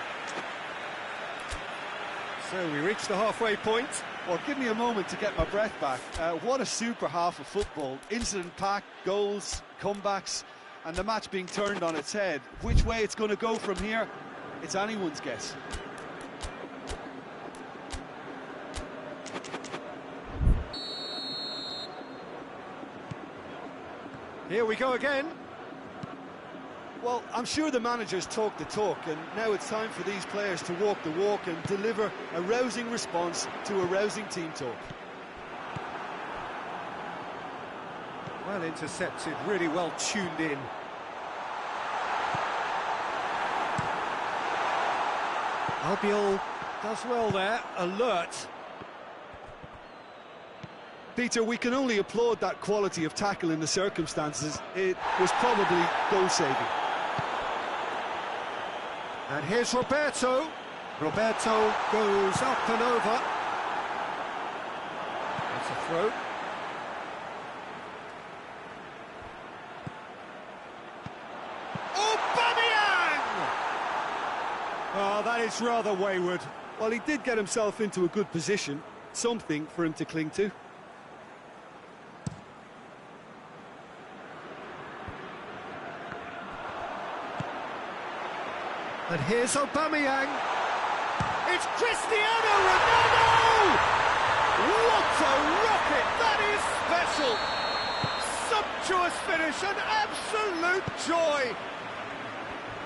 So we reach the halfway point. Well, give me a moment to get my breath back. What a super half of football. Incident-packed, goals, comebacks, and the match being turned on its head. Which way it's going to go from here, it's anyone's guess. Here we go again. Well, I'm sure the managers talk the talk, and now it's time for these players to walk the walk and deliver a rousing response to a rousing team talk. Well intercepted, really well tuned in. Albiol does well there, alert. Peter, we can only applaud that quality of tackle in the circumstances. It was probably goal-saving. And here's Roberto. Roberto goes up and over. That's a throw. Aubameyang! Oh, that is rather wayward. Well, he did get himself into a good position, something for him to cling to. And here's Aubameyang. It's Cristiano Ronaldo! What a rocket! That is special! Sumptuous finish, an absolute joy!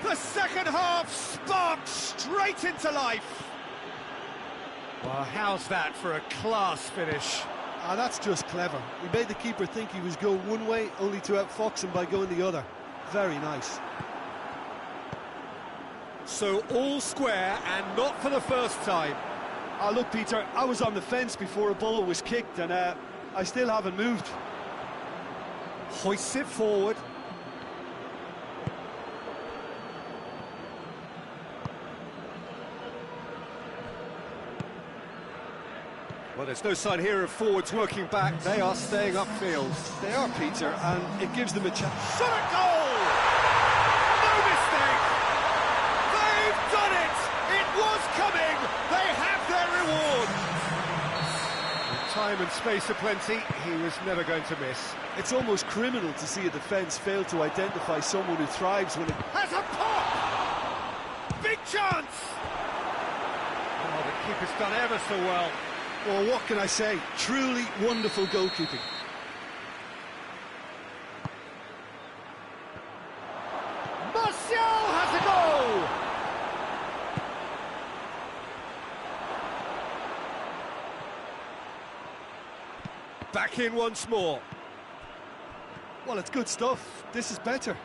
The second half sparked straight into life. Well, how's that for a class finish? Ah, that's just clever. He made the keeper think he was going one way, only to outfox him by going the other. Very nice. So all square, and not for the first time. Ah, look, Peter, I was on the fence before a ball was kicked, and I still haven't moved. Hoists it forward. Well, there's no sign here of forwards working back. They are staying upfield. They are, Peter, and it gives them a chance. Shot at goal! No mistake! space aplenty, he was never going to miss. It's almost criminal to see a defence fail to identify someone who thrives when it Has a pop! Big chance! Oh, the keeper's done ever so well. Well, what can I say? Truly wonderful goalkeeping. Martial has a goal! Back in once more. Well, it's good stuff. This is better.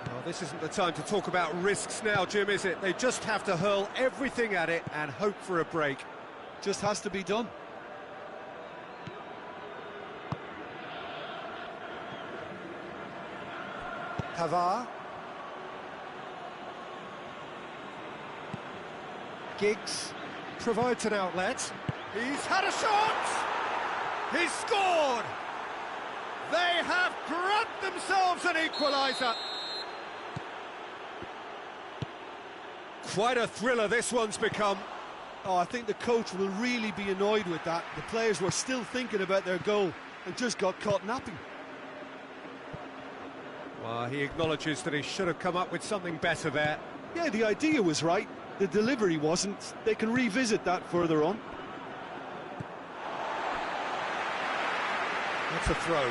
Oh, this isn't the time to talk about risks now, Jim, is it? They just have to hurl everything at it and hope for a break. Just has to be done. Pavard. Giggs provides an outlet. He's had a shot! He's scored! They have grabbed themselves an equaliser. Quite a thriller this one's become. Oh, I think the coach will really be annoyed with that. The players were still thinking about their goal and just got caught napping. Well, he acknowledges that he should have come up with something better there. Yeah, the idea was right. The delivery wasn't. They can revisit that further on. That's a throw.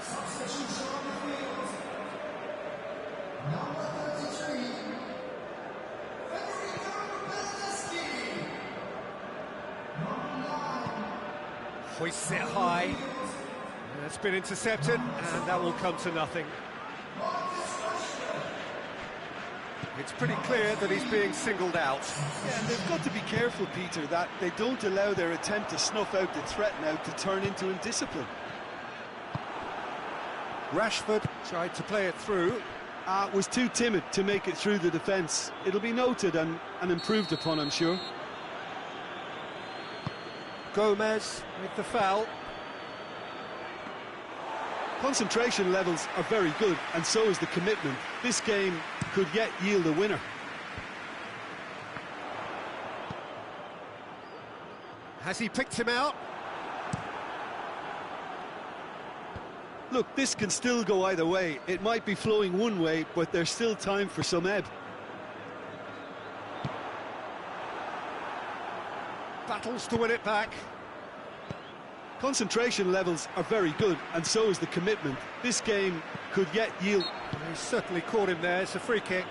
Substitution on the field. Number 33, Federico Bernardeschi. Number 9. Hoists it high. That's been intercepted, and that will come to nothing. It's pretty clear that he's being singled out. Yeah, and they've got to be careful, Peter, that they don't allow their attempt to snuff out the threat now to turn into indiscipline. Rashford tried to play it through. Was too timid to make it through the defence. It'll be noted and improved upon, I'm sure. Gomez with the foul. Concentration levels are very good, and so is the commitment. This game could yet yield a winner. Has he picked him out? Look, this can still go either way. It might be flowing one way, but there's still time for some ebb. Battles to win it back. Concentration levels are very good, and so is the commitment. This game could yet yield... He's certainly caught him there. It's a free kick.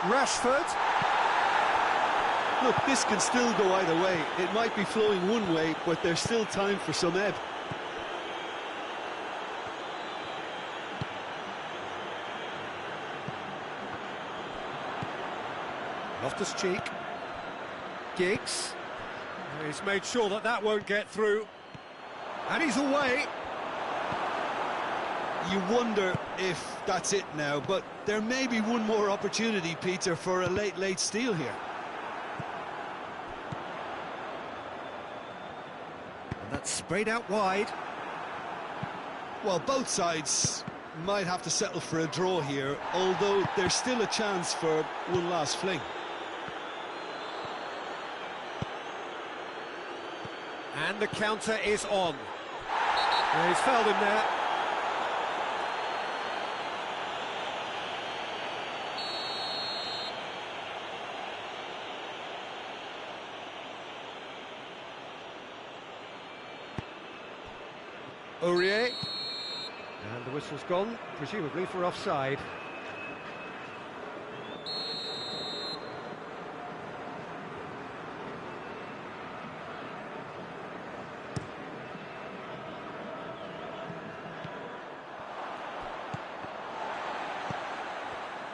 Rashford. Look, this can still go either way. It might be flowing one way, but there's still time for some ebb. Loftus-Cheek. Giggs. He's made sure that that won't get through. And he's away. You wonder if that's it now, but there may be one more opportunity, Peter, for a late steal here. And that's sprayed out wide. Well, both sides might have to settle for a draw here, although there's still a chance for one last fling. And the counter is on. Yeah, he's fouled him there. Aurier. And the whistle's gone, presumably for offside.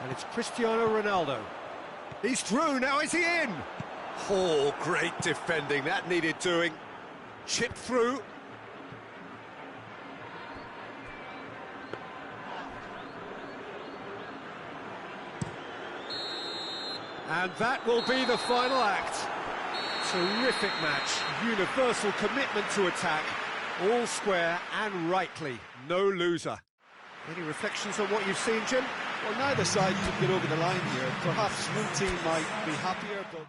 And it's Cristiano Ronaldo. He's through, now is he in? Oh, great defending, that needed doing. Chipped through. And that will be the final act. Terrific match, universal commitment to attack, all square and rightly, no loser. Any reflections on what you've seen, Jim? Well, neither side could get over the line here. Perhaps one team might be happier, but...